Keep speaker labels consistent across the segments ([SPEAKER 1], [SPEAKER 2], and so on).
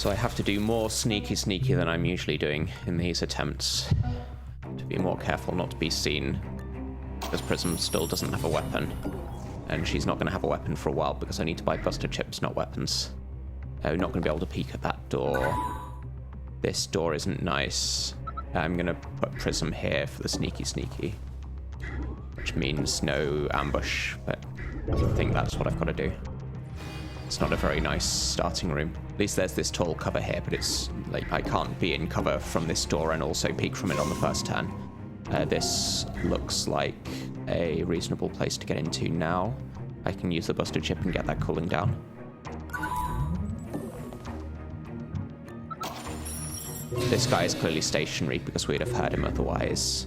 [SPEAKER 1] So I have to do more sneaky than I'm usually doing in these attempts. To be more careful not to be seen. Because Prism still doesn't have a weapon. And she's not going to have a weapon for a while because I need to buy buster chips, not weapons. Not going to be able to peek at that door. This door isn't nice. I'm going to put Prism here for the sneaky. Which means no ambush, but I think that's what I've got to do. It's not a very nice starting room. At least there's this tall cover here, but it's like I can't be in cover from this door and also peek from it on the first turn. This looks like a reasonable place to get into now. I can use the buster chip and get that cooling down. This guy is clearly stationary because we'd have heard him otherwise.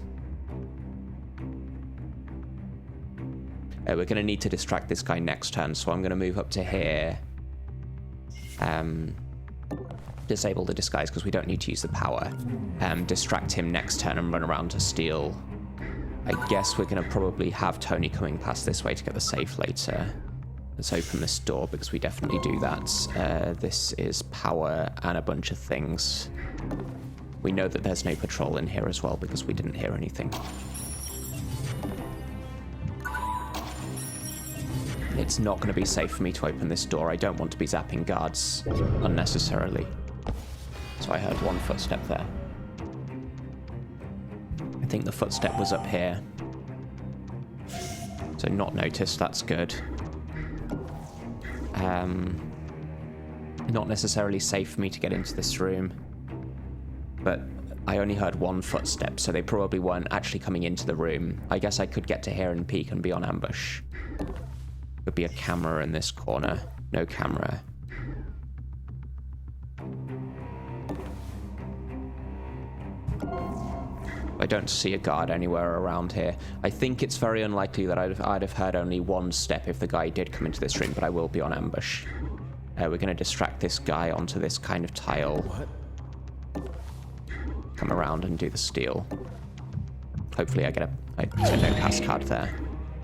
[SPEAKER 1] We're going to need to distract this guy next turn, so I'm going to move up to here. Disable the disguise because we don't need to use the power. Distract him next turn and run around to steal. I guess we're going to probably have Tony coming past this way to get the safe later. Let's open this door because we definitely do that. This is power and a bunch of things. We know that there's no patrol in here as well because we didn't hear anything. It's not going to be safe for me to open this door. I don't want to be zapping guards unnecessarily. So I heard one footstep there. I think the footstep was up here. So not noticed, that's good. Not necessarily safe for me to get into this room. But I only heard one footstep, so they probably weren't actually coming into the room. I guess I could get to here and peek and be on ambush. Could be a camera in this corner. No camera. I don't see a guard anywhere around here. I think it's very unlikely that I'd have heard only one step if the guy did come into this room, but I will be on ambush. We're going to distract this guy onto this kind of tile. What? Come around and do the steal. Hopefully I get a no pass card there.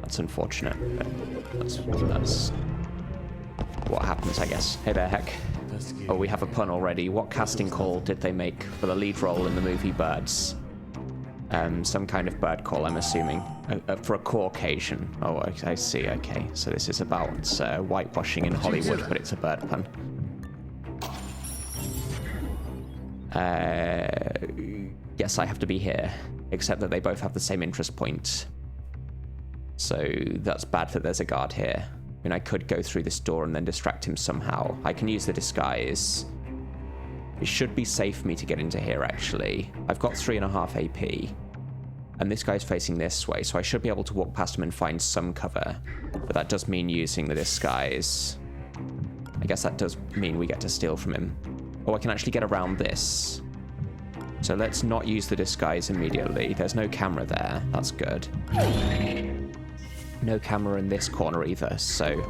[SPEAKER 1] That's unfortunate, but that's what happens, I guess. Hey there, Heck. Oh, we have a pun already. What casting call did they make for the lead role in the movie Birds? Some kind of bird call, I'm assuming. For a Caucasian. Oh, I see, okay. So this is about whitewashing in Hollywood, but it's a bird pun. Guess I have to be here, except that they both have the same interest point. So that's bad that there's a guard here. I mean, I could go through this door and then distract him somehow. I can use the disguise. It should be safe for me to get into here, actually. I've got 3.5 AP. And this guy's facing this way, so I should be able to walk past him and find some cover. But that does mean using the disguise. I guess that does mean we get to steal from him. Oh, I can actually get around this. So let's not use the disguise immediately. There's no camera there. That's good. No camera in this corner either, so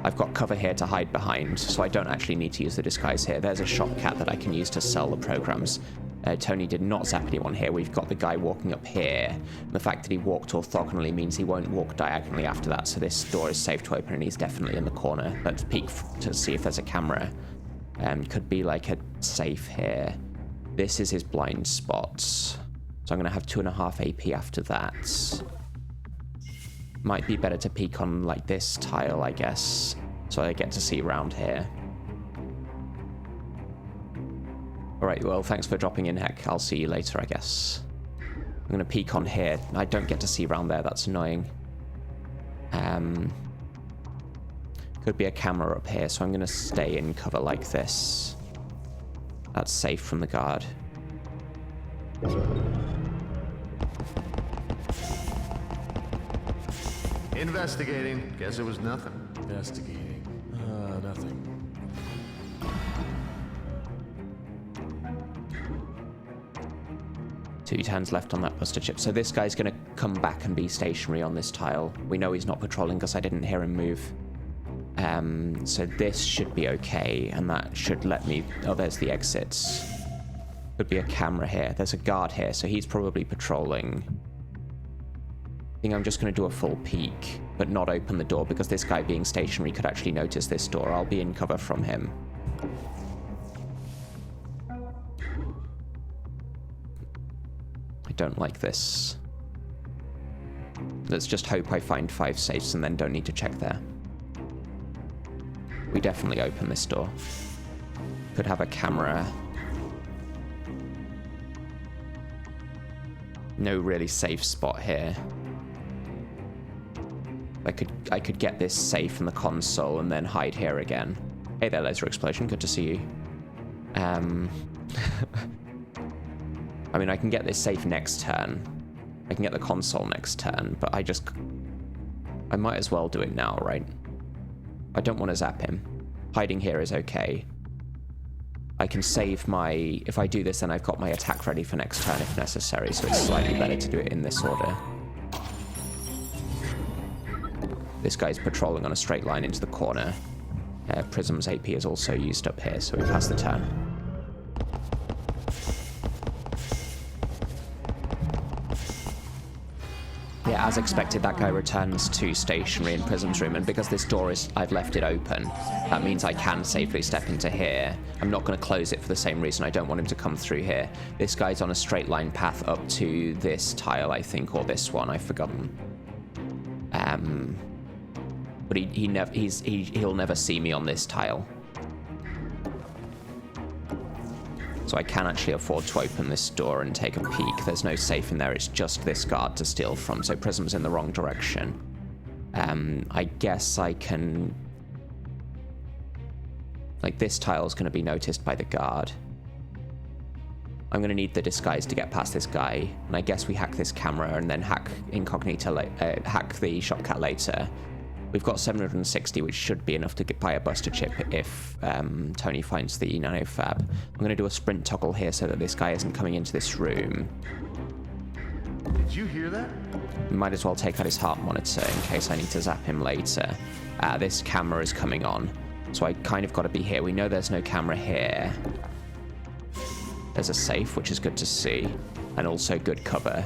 [SPEAKER 1] I've got cover here to hide behind, so I don't actually need to use the disguise here. There's a shopcat that I can use to sell the programs. Tony did not zap anyone here. We've got the guy walking up here. And the fact that he walked orthogonally means he won't walk diagonally after that, so this door is safe to open and he's definitely in the corner. Let's peek to see if there's a camera. Could be like a safe here. This is his blind spot. So I'm going to have 2.5 AP after that. Might be better to peek on like this tile, I guess, so I get to see around here. Alright, well, thanks for dropping in, Heck. I'll see you later, I guess. I'm going to peek on here. I don't get to see around there. That's annoying. Could be a camera up here, so I'm going to stay in cover like this. That's safe from the guard.
[SPEAKER 2] Investigating. Guess it was nothing.
[SPEAKER 3] Investigating. Nothing.
[SPEAKER 1] Two turns left on that buster chip. So this guy's going to come back and be stationary on this tile. We know he's not patrolling because I didn't hear him move. So this should be okay, and that should let me... Oh, there's the exits. Could be a camera here. There's a guard here, so he's probably patrolling. I think I'm just going to do a full peek, but not open the door, because this guy being stationary could actually notice this door. I'll be in cover from him. don't like this. Let's just hope I find 5 safes and then don't need to check there. We definitely open this door. Could have a camera. No really safe spot here. I could get this safe in the console and then hide here again. Hey there, laser explosion. Good to see you. I mean, I can get this safe next turn. I can get the console next turn, but I might as well do it now, right? I don't want to zap him. Hiding here is okay. I can save my... If I do this, then I've got my attack ready for next turn if necessary, so it's slightly better to do it in this order. This guy's patrolling on a straight line into the corner. Prism's AP is also used up here, so we pass the turn. Yeah, as expected, that guy returns to stationary in Prism's room, and because this door is... I've left it open, that means I can safely step into here. I'm not going to close it for the same reason. I don't want him to come through here. This guy's on a straight line path up to this tile, I think, or this one. I've forgotten. But he'll never see me on this tile. So I can actually afford to open this door and take a peek. There's no safe in there, it's just this guard to steal from, so Prism's in the wrong direction. I guess I can... Like, this tile's going to be noticed by the guard. I'm going to need the disguise to get past this guy, and I guess we hack this camera and then hack Incognita, hack the shopcat later. We've got 760, which should be enough to buy a buster chip if Tony finds the nano fab. I'm going to do a sprint toggle here so that this guy isn't coming into this room.
[SPEAKER 2] Did you hear that?
[SPEAKER 1] We might as well take out his heart monitor in case I need to zap him later. This camera is coming on, so I kind of got to be here. We know there's no camera here. There's a safe, which is good to see, and also good cover.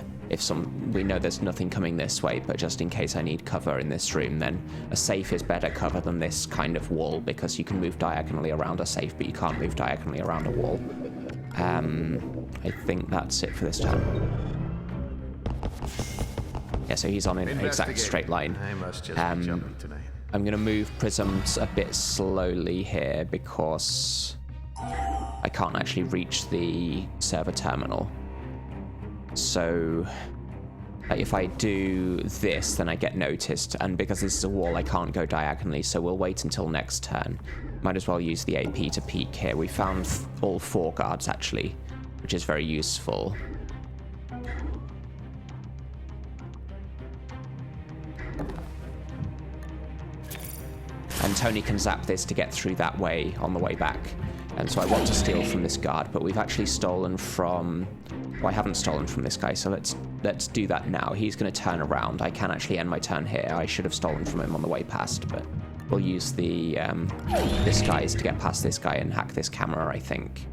[SPEAKER 1] We know there's nothing coming this way, but just in case I need cover in this room, then a safe is better cover than this kind of wall, because you can move diagonally around a safe, but you can't move diagonally around a wall. I think that's it for this time. Yeah, so he's on an exact straight line.
[SPEAKER 2] I must just be jumping tonight.
[SPEAKER 1] I'm going to move Prisms a bit slowly here, because I can't actually reach the server terminal. So if I do this, then I get noticed, and because this is a wall, I can't go diagonally, so we'll wait until next turn. Might as well use the AP to peek here. We found all 4 guards, actually, which is very useful. And Tony can zap this to get through that way on the way back. And so I want to steal from this guard, but we've actually stolen from... Well, I haven't stolen from this guy, so let's do that now. He's going to turn around. I can actually end my turn here. I should have stolen from him on the way past, but we'll use the disguise to get past this guy and hack this camera, I think.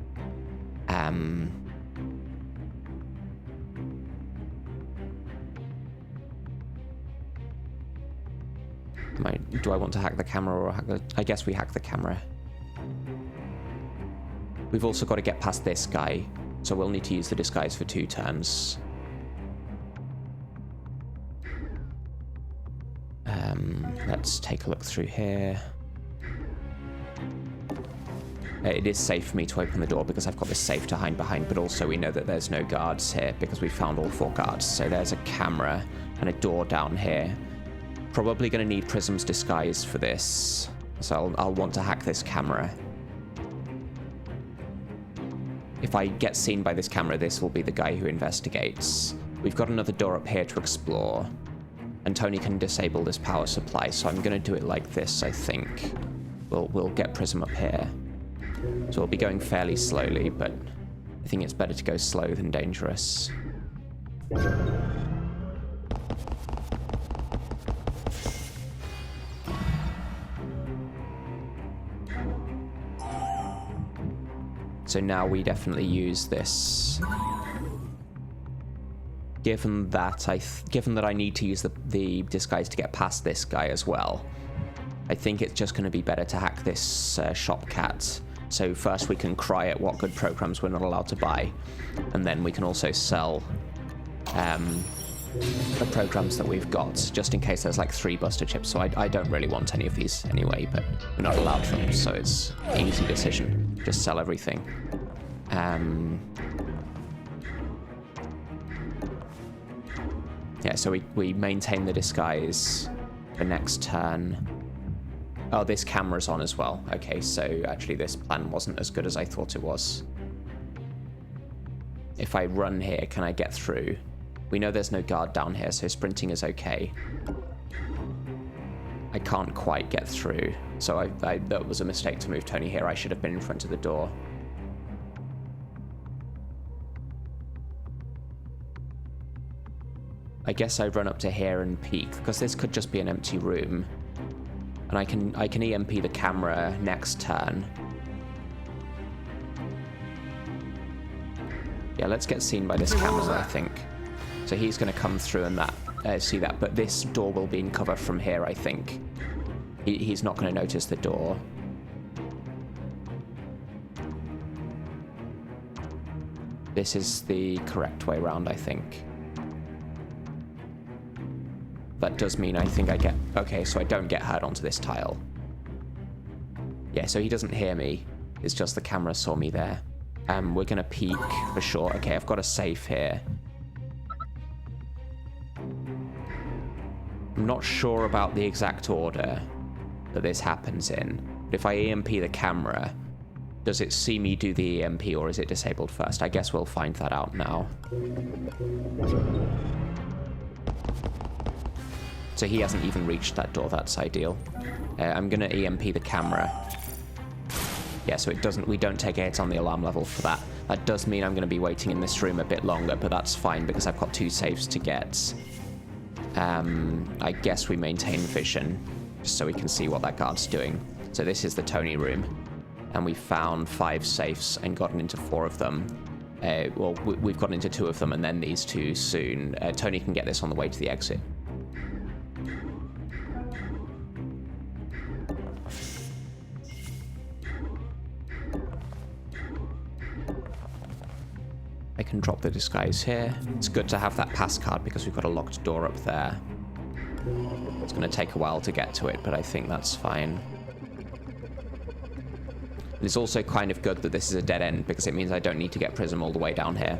[SPEAKER 1] Do I want to hack the camera or hack the... I guess we hack the camera. We've also got to get past this guy, so we'll need to use the disguise for 2 turns. Let's take a look through here. It is safe for me to open the door because I've got this safe to hide behind, but also we know that there's no guards here because we found all 4 guards. So there's a camera and a door down here. Probably going to need Prism's disguise for this, so I'll want to hack this camera. If I get seen by this camera, this will be the guy who investigates. We've got another door up here to explore, and Tony can disable this power supply, so I'm going to do it like this, I think. We'll get Prism up here. So we'll be going fairly slowly, but I think it's better to go slow than dangerous. So now we definitely use this. Given that I need to use the disguise to get past this guy as well, I think it's just going to be better to hack this shopcat. So first we can cry at what good programs we're not allowed to buy, and then we can also sell the programs that we've got, just in case there's like 3 Buster chips. So I don't really want any of these anyway, but we're not allowed them, so it's an easy decision. Just sell everything. Yeah, so we maintain the disguise the next turn. Oh, this camera's on as well. Okay, so actually this plan wasn't as good as I thought it was. If I run here, can I get through? We know there's no guard down here, so sprinting is okay. I can't quite get through, so that was a mistake to move Tony here. I should have been in front of the door. I guess I run up to here and peek, because this could just be an empty room. And I can EMP the camera next turn. Yeah, let's get seen by this camera, I think. So he's going to come through and see that, but this door will be in cover from here, I think. He's not going to notice the door. This is the correct way around, I think. That does mean I think I get... Okay, so I don't get hurt onto this tile. Yeah, so he doesn't hear me. It's just the camera saw me there. We're going to peek for sure. Okay, I've got a safe here. I'm not sure about the exact order that this happens in. But if I EMP the camera, does it see me do the EMP or is it disabled first? I guess we'll find that out now. So he hasn't even reached that door. That's ideal. I'm going to EMP the camera. Yeah, so we don't take a hit on the alarm level for that. That does mean I'm going to be waiting in this room a bit longer, but that's fine because I've got 2 saves to get. I guess we maintain vision, just so we can see what that guard's doing. So this is the Tony room, and we found 5 safes and gotten into 4 of them. Well, we've gotten into 2 of them, and then these 2 soon. Tony can get this on the way to the exit. I can drop the disguise here. It's good to have that pass card because we've got a locked door up there. It's going to take a while to get to it, but I think that's fine. It's also kind of good that this is a dead end because it means I don't need to get Prism all the way down here.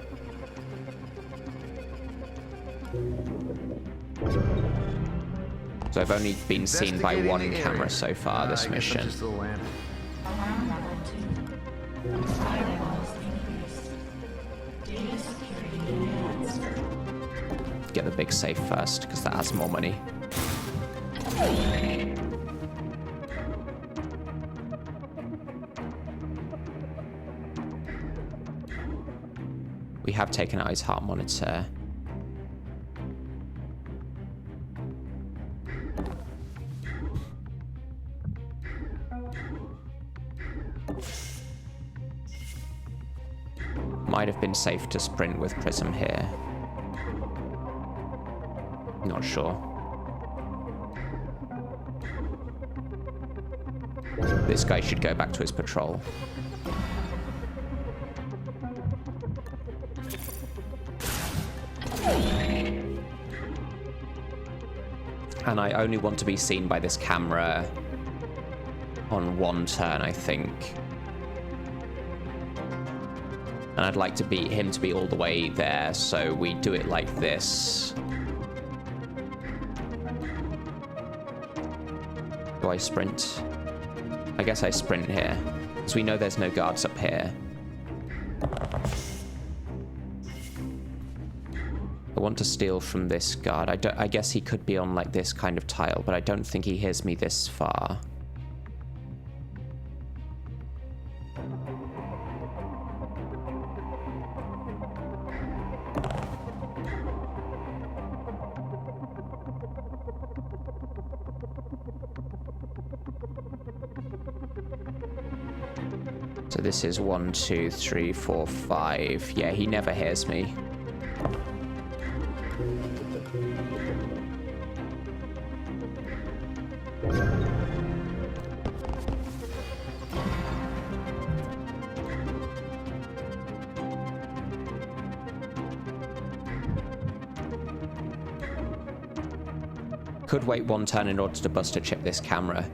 [SPEAKER 1] So I've only been seen by 1 camera so far this mission.
[SPEAKER 4] Alarm level 2. Firewalls increased. Data security enhanced.
[SPEAKER 1] Get the big safe first because that has more money. We have taken out his heart monitor. Might have been safe to sprint with Prism here. Not sure. This guy should go back to his patrol. And I only want to be seen by this camera on 1 turn, I think. And I'd like to beat him to be all the way there, so we do it like this. Do I sprint? I guess I sprint here, because we know there's no guards up here. I want to steal from this guard. I guess he could be on like this kind of tile, but I don't think he hears me this far. So this is 1, 2, 3, 4, 5. Yeah, he never hears me. could wait one turn in order to buster chip this camera.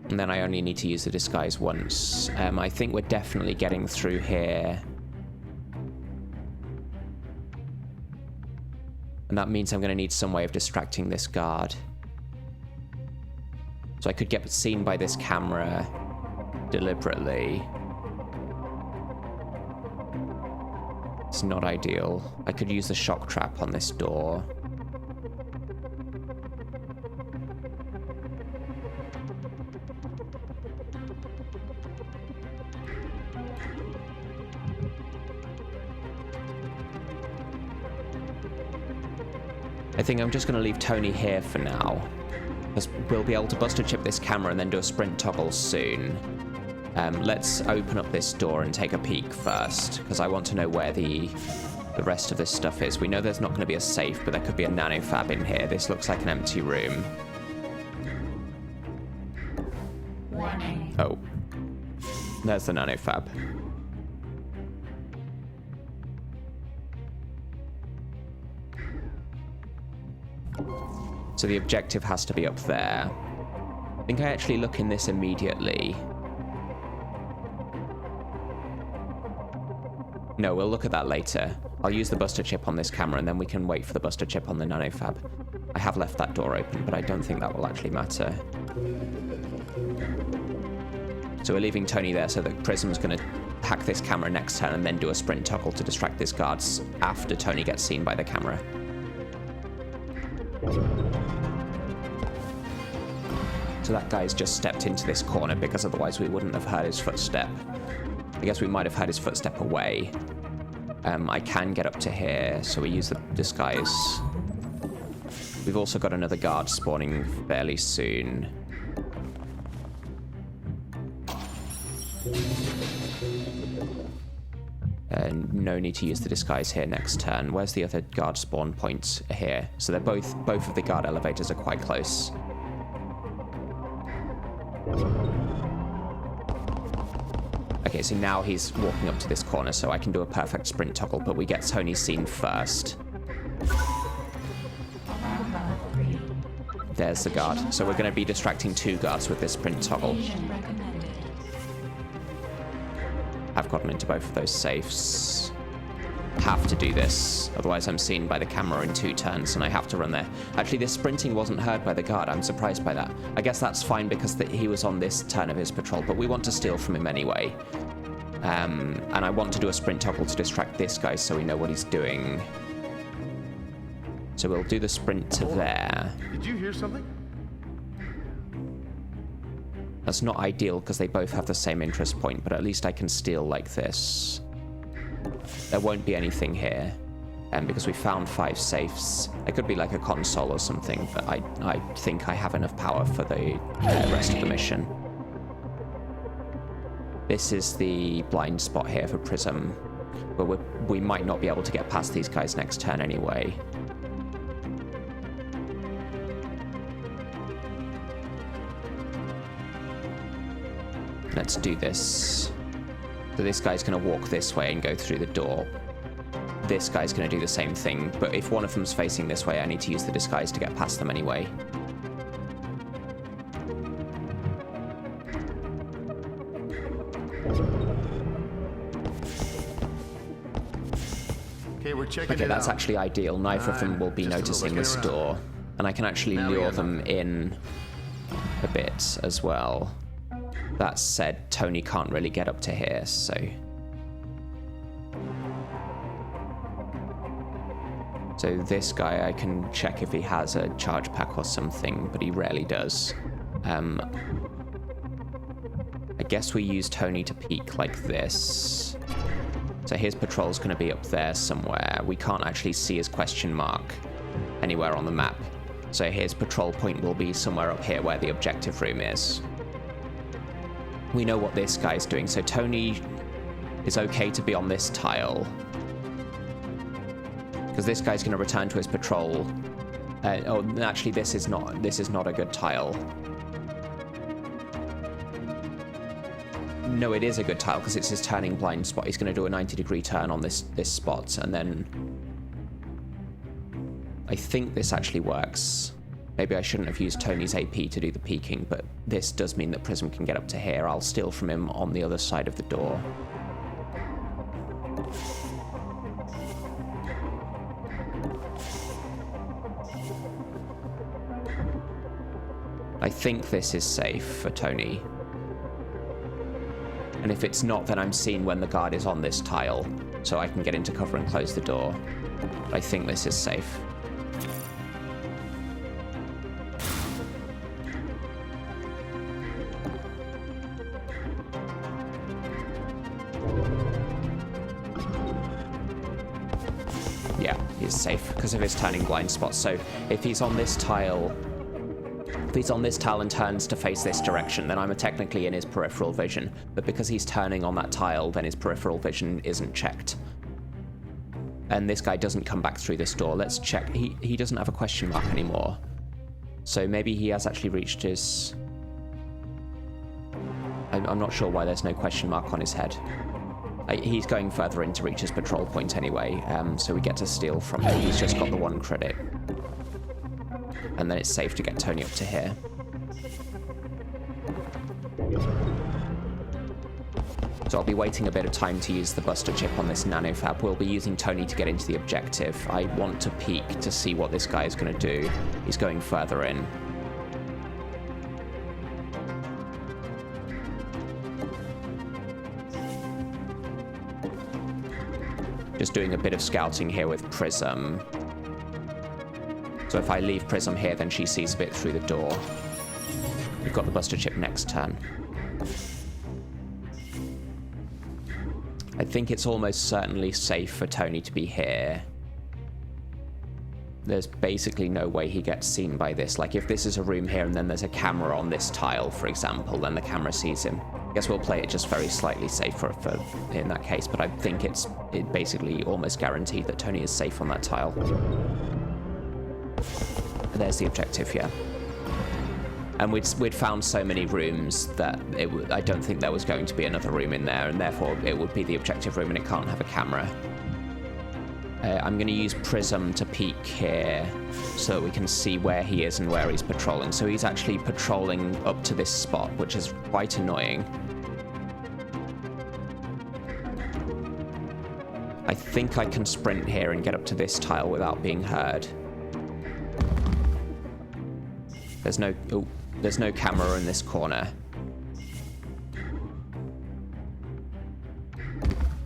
[SPEAKER 1] And then I only need to use the disguise once. I think we're definitely getting through here. And that means I'm going to need some way of distracting this guard. So I could get seen by this camera deliberately. It's not ideal. I could use the shock trap on this door. I think I'm just going to leave Tony here for now, because we'll be able to buster chip this camera and then do a sprint toggle soon. Let's open up this door and take a peek first, because I want to know where the rest of this stuff is. We know there's not going to be a safe, but there could be a nanofab in here. This looks like an empty room.
[SPEAKER 4] Warning.
[SPEAKER 1] Oh. There's the nanofab. So the objective has to be up there. I think I actually look in this immediately. No, we'll look at that later. I'll use the buster chip on this camera and then we can wait for the buster chip on the nanofab. I have left that door open, but I don't think that will actually matter. So we're leaving Tony there so that Prism's going to hack this camera next turn and then do a sprint toggle to distract this guards after Tony gets seen by the camera. So that guy's just stepped into this corner because otherwise we wouldn't have heard his footstep. I guess we might have heard his footstep away. I can get up to here, so we use the disguise. We've also got another guard spawning fairly soon. And no need to use the disguise here next turn. Where's the other guard spawn point? Here. So they're both of the guard elevators are quite close. Okay, so now he's walking up to this corner, so I can do a perfect sprint toggle, but we get Tony seen first. There's the guard. So we're going to be distracting two guards with this sprint toggle. I've gotten into both of those safes. Have to do this, otherwise I'm seen by the camera in 2 turns and I have to run there. Actually, this sprinting wasn't heard by the guard. I'm surprised by that. I guess that's fine because he was on this turn of his patrol, but we want to steal from him anyway. And I want to do a sprint toggle to distract this guy so we know what he's doing. So we'll do the sprint to there.
[SPEAKER 2] Did you hear something?
[SPEAKER 1] That's not ideal because they both have the same interest point, but at least I can steal like this. There won't be anything here, because we found 5 safes. It could be like a console or something, but I think I have enough power for the rest of the mission. This is the blind spot here for Prism, but we might not be able to get past these guys next turn anyway. Let's do this. So this guy's going to walk this way and go through the door. This guy's going to do the same thing, but if one of them's facing this way, I need to use the disguise to get past them anyway.
[SPEAKER 2] Okay, we're checking
[SPEAKER 1] Okay,
[SPEAKER 2] it
[SPEAKER 1] that's
[SPEAKER 2] out.
[SPEAKER 1] actually ideal. Neither of them will be
[SPEAKER 2] Just
[SPEAKER 1] noticing this
[SPEAKER 2] looking around.
[SPEAKER 1] door, and I can actually
[SPEAKER 2] Now we
[SPEAKER 1] lure
[SPEAKER 2] got
[SPEAKER 1] them in a bit as well. That said, Tony can't really get up to here, so... So this guy, I can check if he has a charge pack or something, but he rarely does. I guess we use Tony to peek like this. So his patrol's going to be up there somewhere. We can't actually see his question mark anywhere on the map. So his patrol point will be somewhere up here where the objective room is. We know what this guy's doing, so Tony is okay to be on this tile. Because this guy's going to return to his patrol. Oh, actually, this is not a good tile. No, it is a good tile because it's his turning blind spot. He's going to do a 90-degree turn on this spot, and then I think this actually works. Maybe I shouldn't have used Tony's AP to do the peeking, but this does mean that Prism can get up to here. I'll steal from him on the other side of the door. I think this is safe for Tony. And if it's not, then I'm seen when the guard is on this tile, so I can get into cover and close the door. But I think this is safe. Yeah, he's safe because of his turning blind spot. So if he's on this tile... If he's on this tile and turns to face this direction, then I'm technically in his peripheral vision. But because he's turning on that tile, then his peripheral vision isn't checked. And this guy doesn't come back through this door. Let's check. He doesn't have a question mark anymore. So maybe he has actually reached his... I'm not sure why there's no question mark on his head. He's going further in to reach his patrol point anyway, so we get to steal from him. He's just got the 1 credit. And then it's safe to get Tony up to here. So I'll be waiting a bit of time to use the Buster chip on this nanofab. We'll be using Tony to get into the objective. I want to peek to see what this guy is going to do. He's going further in. Just doing a bit of scouting here with Prism. So if I leave Prism here, then she sees a bit through the door. We've got the Buster chip next turn. I think it's almost certainly safe for Tony to be here. There's basically no way he gets seen by this. Like, if this is a room here and then there's a camera on this tile, for example, then the camera sees him. I guess we'll play it just very slightly safer for in that case, but I think it's basically almost guaranteed that Tony is safe on that tile. There's the objective, yeah. And we'd found so many rooms that I don't think there was going to be another room in there, and therefore it would be the objective room and it can't have a camera. I'm going to use Prism to peek here so that we can see where he is and where he's patrolling. So he's actually patrolling up to this spot, which is quite annoying. I think I can sprint here and get up to this tile without being heard. There's no camera in this corner.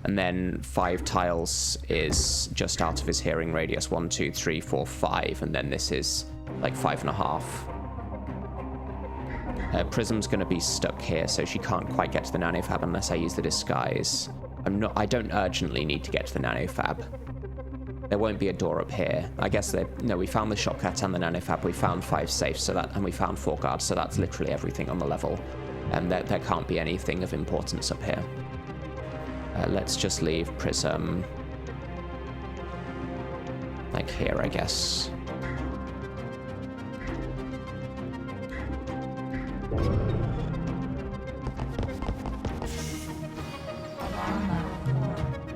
[SPEAKER 1] And then 5 tiles is just out of his hearing radius. 1, 2, 3, 4, 5, and then this is like 5.5. Prism's going to be stuck here, so she can't quite get to the nanofab unless I use the disguise. I don't urgently need to get to the nanofab. There won't be a door up here. I guess no, we found the shortcut and the nanofab. We found 5 safes, and we found 4 guards, so that's literally everything on the level. And there can't be anything of importance up here. Let's just leave Prism like here, I guess.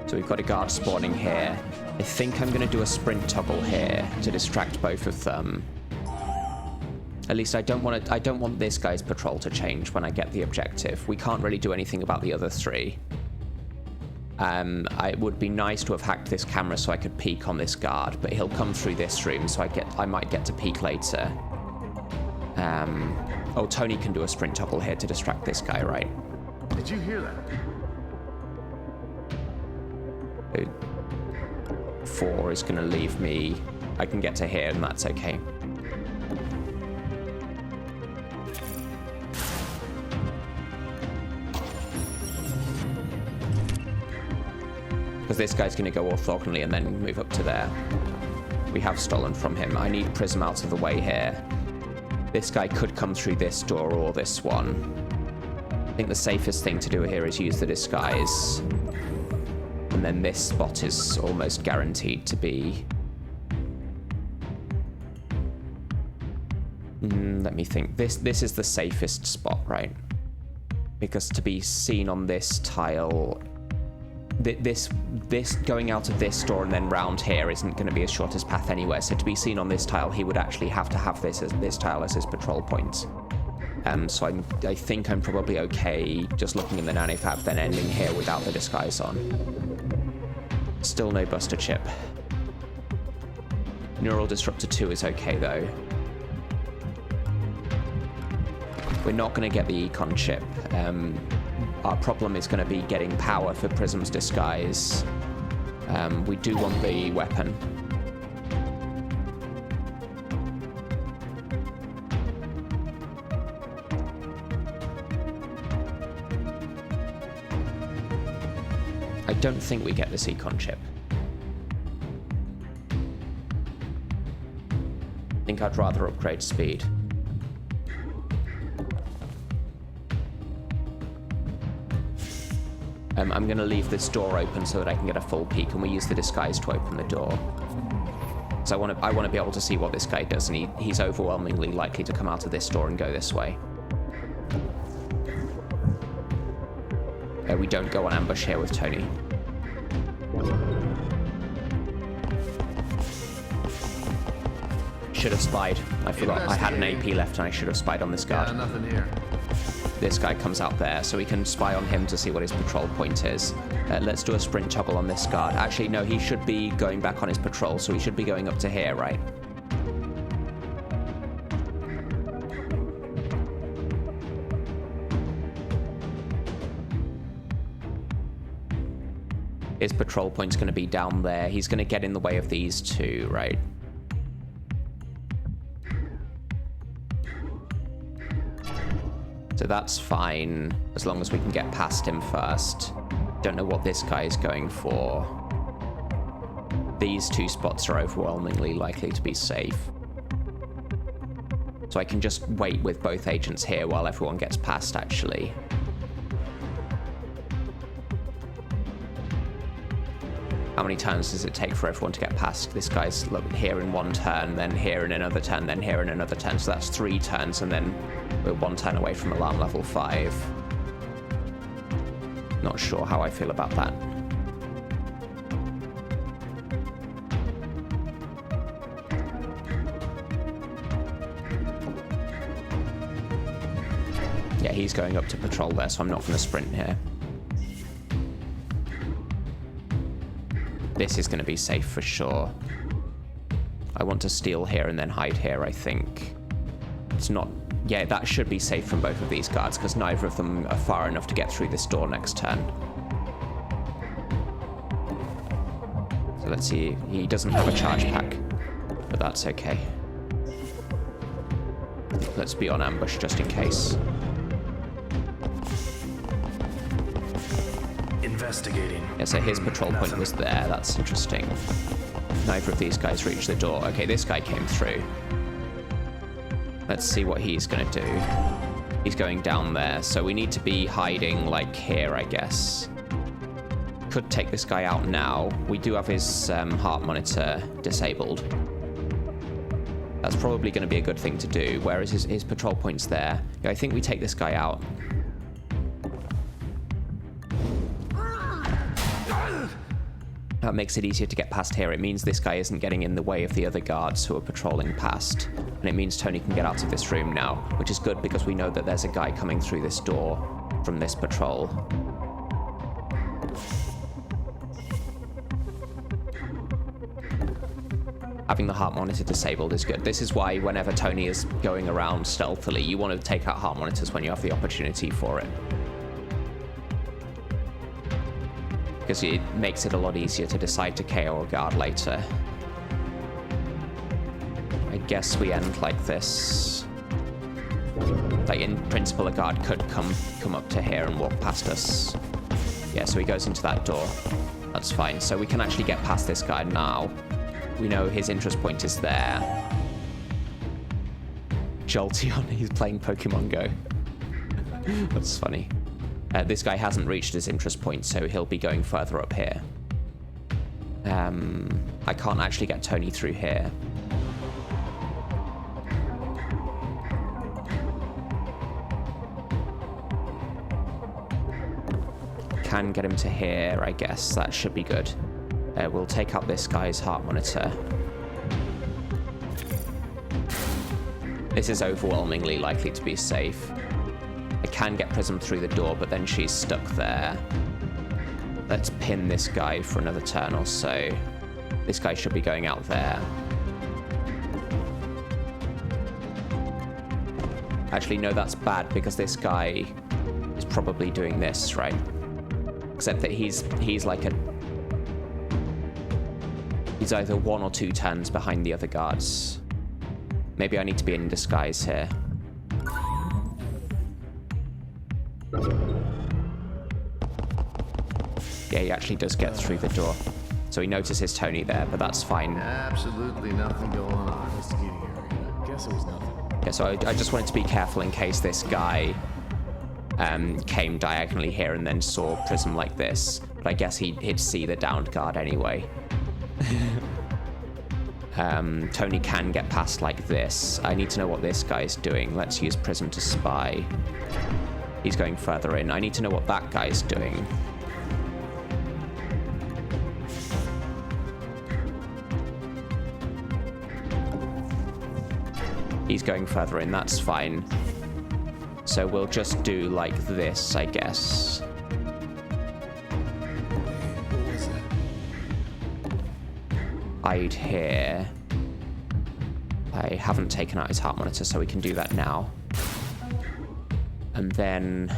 [SPEAKER 1] So we've got a guard spawning here. I think I'm going to do a sprint toggle here to distract both of them. At least I don't want this guy's patrol to change when I get the objective. We can't really do anything about the other 3. It would be nice to have hacked this camera so I could peek on this guard, but he'll come through this room, so I might get to peek later. Oh, Tony can do a sprint toggle here to distract this guy, right?
[SPEAKER 2] Did you hear that?
[SPEAKER 1] 4 is going to leave me. I can get to here, and that's okay. Because this guy's going to go orthogonally and then move up to there. We have stolen from him. I need Prism out of the way here. This guy could come through this door or this one. I think the safest thing to do here is use the disguise. And then this spot is almost guaranteed to be... let me think. This is the safest spot, right? Because to be seen on this tile this going out of this door and then round here isn't going to be his shortest path anywhere. So to be seen on this tile, he would actually have to have this tile as his patrol point. So I think I'm probably okay just looking in the nanofab, then ending here without the disguise on. Still no Buster chip. Neural Disruptor 2 is okay though. We're not going to get the Econ chip. Our problem is going to be getting power for Prism's disguise. We do want the weapon. I don't think we get this Econ chip. I think I'd rather upgrade speed. I'm going to leave this door open so that I can get a full peek, and we use the disguise to open the door. So I want to be able to see what this guy does, and he's overwhelmingly likely to come out of this door and go this way. We don't go on ambush here with Tony. Should have spied. I forgot I had an AP left and I should have spied on this guard.
[SPEAKER 2] Yeah, nothing here.
[SPEAKER 1] This guy comes out there, so we can spy on him to see what his patrol point is. Let's do a sprint toggle on this guard. Actually, no, he should be going back on his patrol, so he should be going up to here, right? His patrol point's going to be down there. He's going to get in the way of these two, right? So that's fine, as long as we can get past him first. Don't know what this guy is going for. These two spots are overwhelmingly likely to be safe. So I can just wait with both agents here while everyone gets past, actually. How many turns does it take for everyone to get past? This guy's here in one turn, then here in another turn, then here in another turn. So that's 3 turns, and then we're 1 turn away from alarm level 5. Not sure how I feel about that. Yeah, he's going up to patrol there, so I'm not going to sprint here. This is going to be safe for sure. I want to steal here and then hide here, I think. It's not... Yeah, that should be safe from both of these guards, because neither of them are far enough to get through this door next turn. So let's see. He doesn't have a charge pack, but that's okay. Let's be on ambush just in case.
[SPEAKER 2] Investigating.
[SPEAKER 1] Yeah, so his patrol point was there. That's interesting. Neither of these guys reached the door. Okay, this guy came through. Let's see what he's going to do. He's going down there, so we need to be hiding, like, here, I guess. Could take this guy out now. We do have his heart monitor disabled. That's probably going to be a good thing to do. Where is his patrol point's there? Yeah, I think we take this guy out. That makes it easier to get past here. It means this guy isn't getting in the way of the other guards who are patrolling past. And it means Tony can get out of this room now, which is good because we know that there's a guy coming through this door from this patrol. Having the heart monitor disabled is good. This is why whenever Tony is going around stealthily, you want to take out heart monitors when you have the opportunity for it. Because it makes it a lot easier to decide to KO a guard later. I guess we end like this. Like, in principle, a guard could come up to here and walk past us. Yeah, so he goes into that door. That's fine. So we can actually get past this guy now. We know his interest point is there. Jolteon, he's playing Pokemon Go. That's funny. This guy hasn't reached his interest point, so he'll be going further up here. I can't actually get Tony through here. can get him to here, I guess. That should be good. We'll take out this guy's heart monitor. This is overwhelmingly likely to be safe. I can get Prism through the door, but then she's stuck there. Let's pin this guy for another turn or so. This guy should be going out there. Actually, no, that's bad because this guy is probably doing this, right? Except that he's like a... He's either 1 or 2 turns behind the other guards. Maybe I need to be in disguise here. Yeah, he actually does get through the door. So he notices Tony there, but that's fine.
[SPEAKER 2] Absolutely nothing going on.
[SPEAKER 3] Investigating area. Guess it was nothing.
[SPEAKER 1] Yeah, so I just wanted to be careful in case this guy came diagonally here and then saw Prism like this. But I guess he'd see the downed guard anyway. Tony can get past like this. I need to know what this guy's doing. Let's use Prism to spy. He's going further in. I need to know what that guy's doing. He's going further in, that's fine. So we'll just do like this, I guess. Hide here. I haven't taken out his heart monitor, so we can do that now. And then...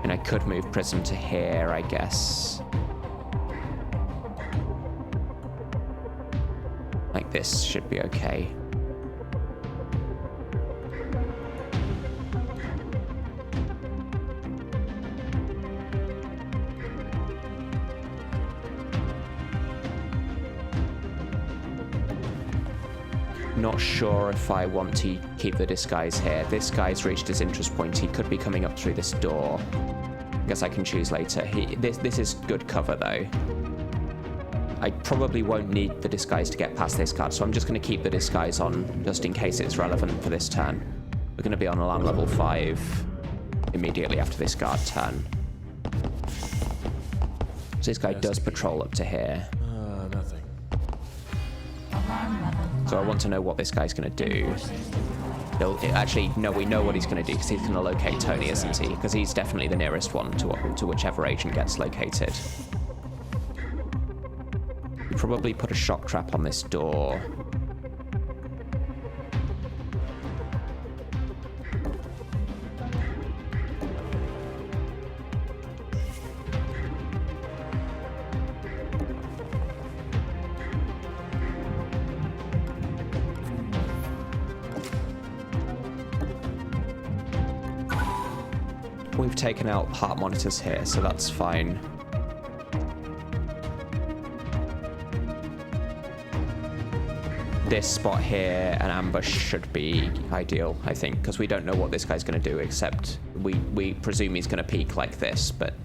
[SPEAKER 1] And I could move Prism to here, I guess. Like this should be okay. Not sure if I want to keep the disguise here. This guy's reached his interest point. He could be coming up through this door. I guess I can choose later. This is good cover though. I probably won't need the disguise to get past this card, so I'm just going to keep the disguise on just in case it's relevant for this turn. We're going to be on alarm level 5 immediately after this guard turn. So this guy does patrol up to here.
[SPEAKER 3] Nothing.
[SPEAKER 1] So I want to know what this guy's going to do. Actually, no, we know what he's going to do because he's going to locate Tony, isn't he? Because he's definitely the nearest one to whichever agent gets located. We probably put a shock trap on this door. We've taken out heart monitors here, so that's fine. This spot here, an ambush should be ideal, I think, because we don't know what this guy's going to do, except we presume he's going to peek like this, but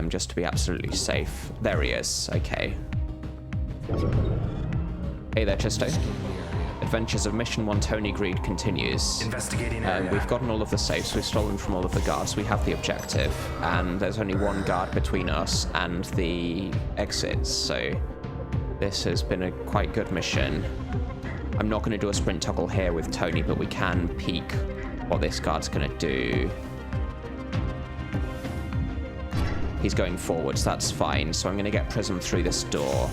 [SPEAKER 1] just to be absolutely safe. There he is. Okay. Hey there, Chisto. Adventures of Mission 1 Tony Greed continues.
[SPEAKER 2] Investigating area.
[SPEAKER 1] We've gotten all of the safes, we've stolen from all of the guards, we have the objective, and there's only one guard between us and the exits, so this has been a quite good mission. I'm not going to do a sprint toggle here with Tony, but we can peek what this guard's going to do. He's going forwards, that's fine, so I'm going to get Prism through this door.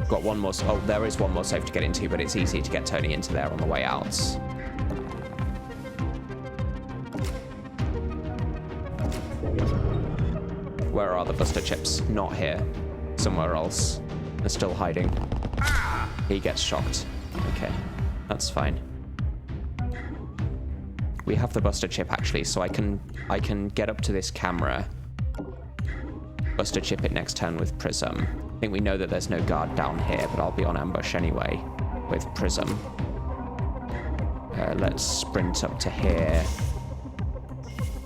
[SPEAKER 1] Got one more... Oh, there is one more safe to get into, but it's easy to get Tony into there on the way out. Where are the Buster Chips? Not here. Somewhere else. They're still hiding. He gets shocked. Okay, that's fine. We have the Buster Chip, actually, so I can get up to this camera. Buster Chip it next turn with Prism. I think we know that there's no guard down here, but I'll be on ambush anyway with Prism. Let's sprint up to here.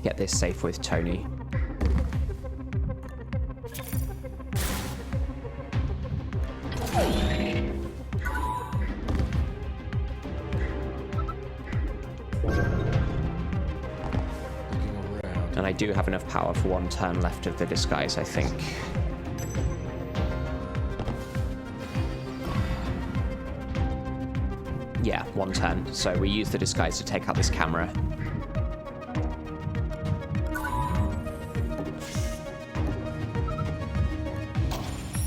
[SPEAKER 1] Get this safe with Tony. do have enough power for one turn left of the disguise, I think. Yeah, one turn. So we use the disguise to take out this camera.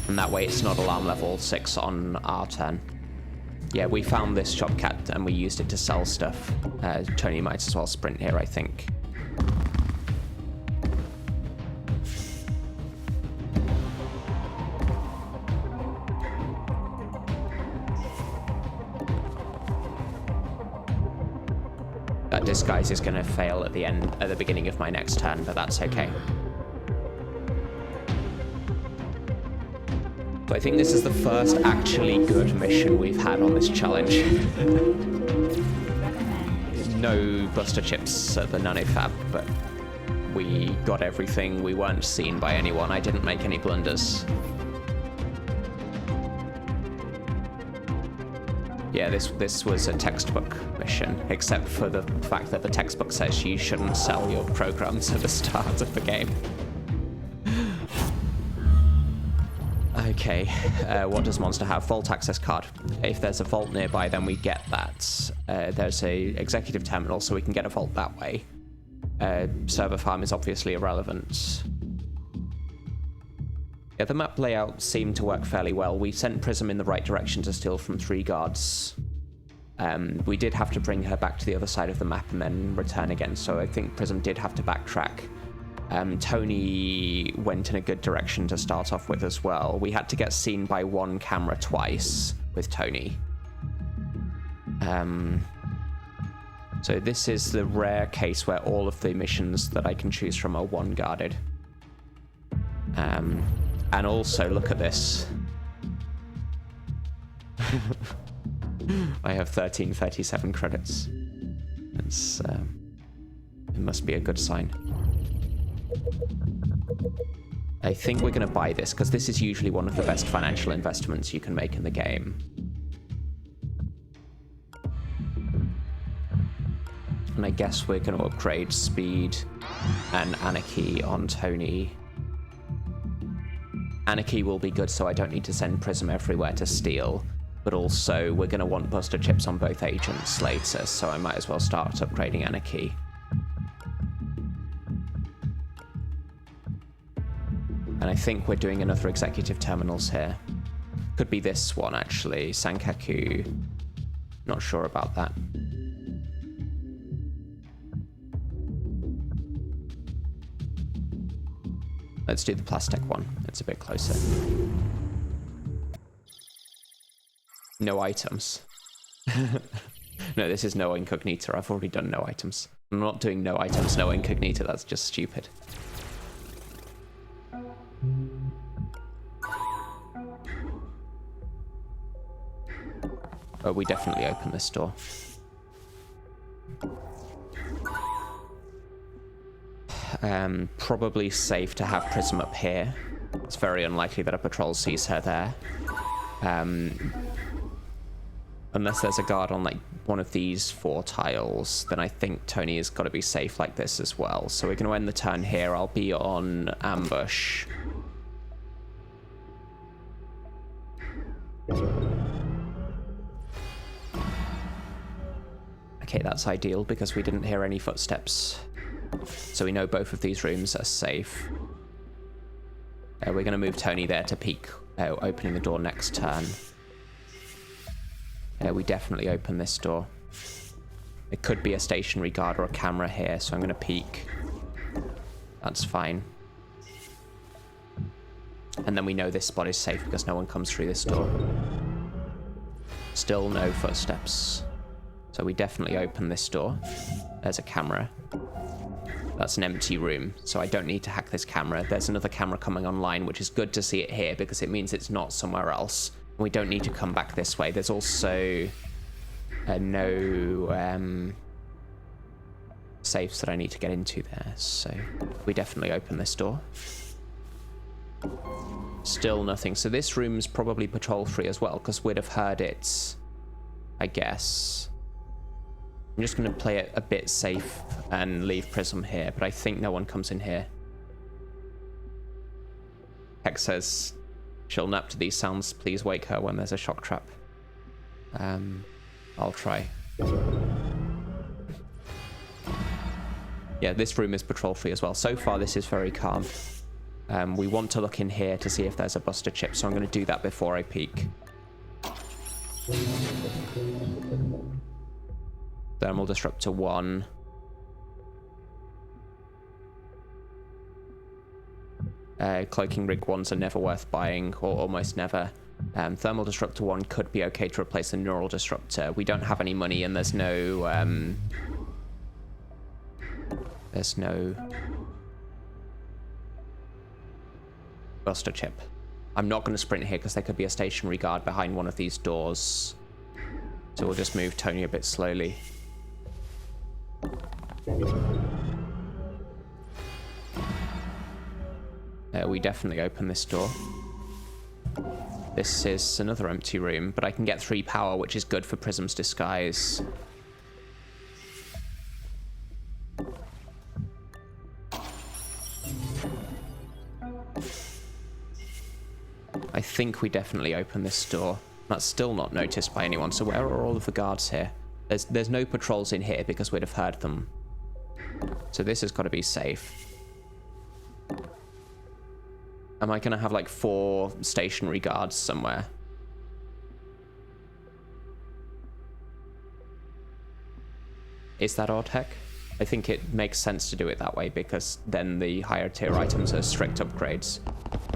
[SPEAKER 1] And that way it's not alarm level 6 on our turn. Yeah, we found this shop cat and we used it to sell stuff. Tony might as well sprint here, I think. That disguise is going to fail at the beginning of my next turn, but that's okay. So I think this is the first actually good mission we've had on this challenge. No Buster Chips at the nanofab, but we got everything. We weren't seen by anyone. I didn't make any blunders. Yeah, this was a textbook mission, except for the fact that the textbook says you shouldn't sell your programs at the start of the game. Okay, what does Monster have? Vault access card. If there's a vault nearby, then we get that. There's a executive terminal, so we can get a vault that way. Server farm is obviously irrelevant. Yeah, the map layout seemed to work fairly well. We sent Prism in the right direction to steal from 3 guards. We did have to bring her back to the other side of the map and then return again, so I think Prism did have to backtrack. Tony went in a good direction to start off with as well. We had to get seen by one camera twice with Tony. So this is the rare case where all of the missions that I can choose from are one guarded. And also, look at this. I have 1337 credits. It's, it must be a good sign. I think we're going to buy this, because this is usually one of the best financial investments you can make in the game. And I guess we're going to upgrade speed and anarchy on Tony. Anarchy will be good, so I don't need to send Prism everywhere to steal. But also, we're going to want Buster Chips on both agents later, so I might as well start upgrading Anarchy. And I think we're doing another executive terminals here. Could be this one, actually. Sankaku. Not sure about that. Let's do the plastic one. It's a bit closer. No items. No, this is no Incognita. I've already done no items. I'm not doing no items, no Incognita. That's just stupid. Oh, we definitely open this door. Probably safe to have Prism up here. It's very unlikely that a patrol sees her there. Unless there's a guard on like one of these 4 tiles, then I think Tony has got to be safe like this as well. So we're going to end the turn here. I'll be on ambush. Okay, that's ideal because we didn't hear any footsteps. So we know both of these rooms are safe. We're going to move Tony there to peek, opening the door next turn. We definitely open this door. It could be a stationary guard or a camera here, so I'm going to peek. That's fine. And then we know this spot is safe because no one comes through this door. Still no footsteps. So we definitely open this door. There's a camera. That's an empty room, so I don't need to hack this camera. There's another camera coming online, which is good to see it here because it means it's not somewhere else. We don't need to come back this way. There's also no safes that I need to get into there, so we definitely open this door. Still nothing. So this room's probably patrol free as well, because we'd have heard it, I guess. I'm just going to play it a bit safe and leave Prism here, but I think no one comes in here. Hex says she'll nap to these sounds. Please wake her when there's a shock trap. I'll try. Yeah, this room is patrol free as well. So far, this is very calm. We want to look in here to see if there's a buster chip, so I'm going to do that before I peek. Thermal disruptor 1. Cloaking rig 1s are never worth buying, or almost never. Thermal disruptor 1 could be okay to replace a neural disruptor. We don't have any money, and there's no buster chip. I'm not going to sprint here because there could be a stationary guard behind one of these doors. So we'll just move Tony a bit slowly. We definitely open this door. This is another empty room, but I can get 3 power, which is good for Prism's disguise. I think we definitely open this door. That's still not noticed by anyone, so where are all of the guards here? There's no patrols in here because we'd have heard them. So this has got to be safe. Am I going to have like 4 stationary guards somewhere? Is that odd, Heck? I think it makes sense to do it that way because then the higher tier items are strict upgrades.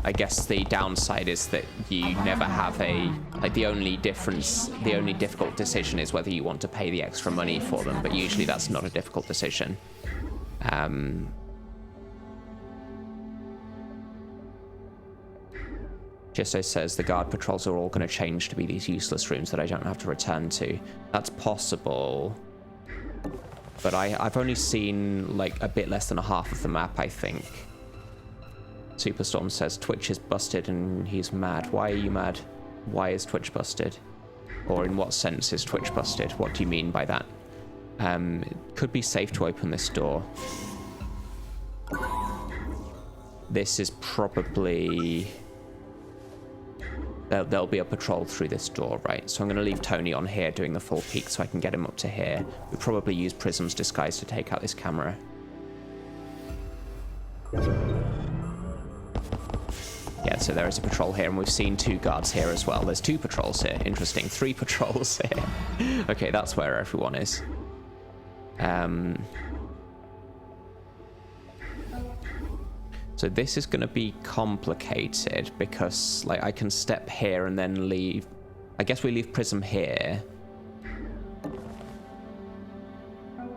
[SPEAKER 1] I guess the downside is that you never have a... Like the only difficult decision is whether you want to pay the extra money for them, but usually that's not a difficult decision. Gisto says the guard patrols are all going to change to be these useless rooms that I don't have to return to. That's possible. But I've only seen like a bit less than a half of the map, I think. Superstorm says Twitch is busted and he's mad. Why are you mad? Why is Twitch busted? Or in what sense is Twitch busted? What do you mean by that? It could be safe to open this door. This is probably... There'll be a patrol through this door, right? So I'm going to leave Tony on here doing the full peek so I can get him up to here. We'll probably use Prism's disguise to take out this camera. Yeah, so there is a patrol here, and we've seen 2 guards here as well. There's 2 patrols here. Interesting. 3 patrols here. Okay, that's where everyone is. So this is going to be complicated because, like, I can step here and then leave... I guess we leave Prism here.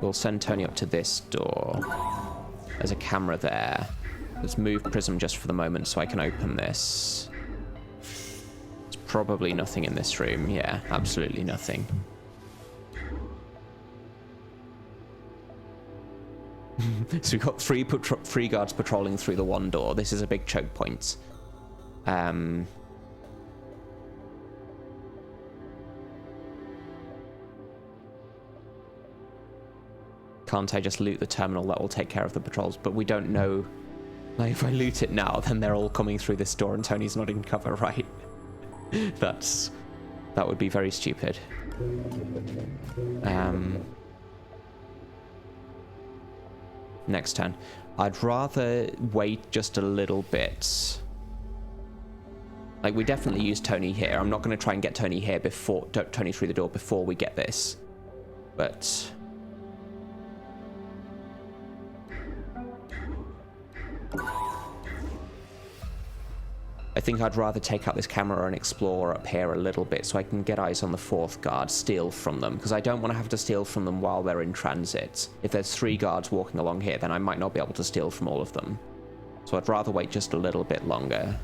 [SPEAKER 1] We'll send Tony up to this door. There's a camera there. Let's move Prism just for the moment so I can open this. There's probably nothing in this room. Yeah, absolutely nothing. So we've got 3 guards patrolling through the one door. This is a big choke point. Can't I just loot the terminal? That will take care of the patrols. But we don't know. Like, if I loot it now, then they're all coming through this door and Tony's not in cover, right? That would be very stupid. Next turn. I'd rather wait just a little bit. Like, we definitely use Tony here. I'm not going to try and get Tony here before... Tony through the door before we get this. But... I think I'd rather take out this camera and explore up here a little bit so I can get eyes on the 4th guard, steal from them, because I don't want to have to steal from them while they're in transit. If there's 3 guards walking along here, then I might not be able to steal from all of them. So I'd rather wait just a little bit longer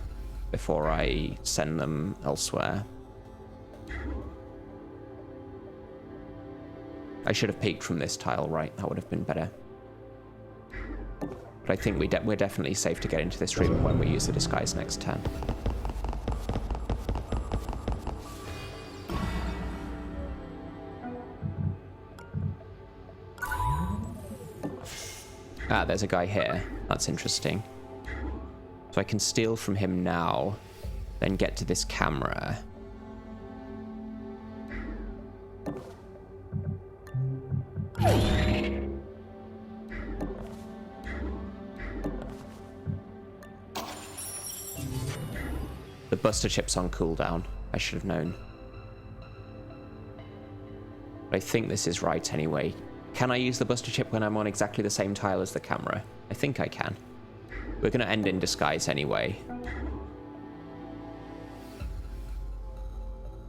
[SPEAKER 1] before I send them elsewhere. I should have peeked from this tile, right? That would have been better. But I think we're definitely safe to get into this room when we use the disguise next turn. Ah, there's a guy here. That's interesting. So I can steal from him now, then get to this camera. The Buster chip's on cooldown. I should have known. But I think this is right anyway. Can I use the Buster chip when I'm on exactly the same tile as the camera? I think I can. We're going to end in disguise anyway.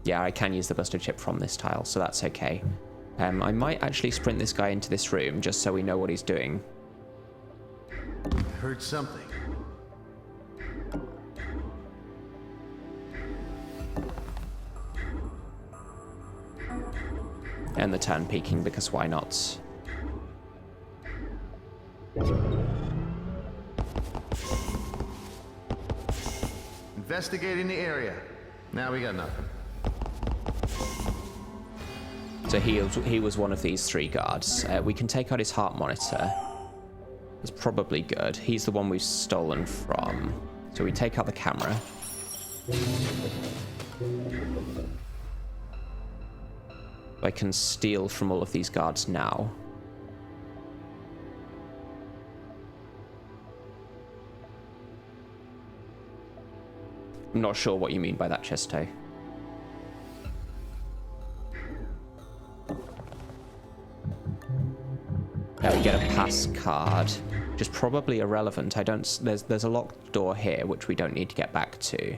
[SPEAKER 1] Yeah, I can use the Buster chip from this tile, so that's okay. I might actually sprint this guy into this room just so we know what he's doing.
[SPEAKER 2] I heard something.
[SPEAKER 1] And the turn peeking, because why not?
[SPEAKER 2] Investigating the area. Now we got nothing.
[SPEAKER 1] So he was one of these 3 guards. We can take out his heart monitor. That's probably good. He's the one we've stolen from. So we take out the camera. I can steal from all of these guards now. I'm not sure what you mean by that, Chesto. Now we get a pass card, which is probably irrelevant. There's a locked door here, which we don't need to get back to.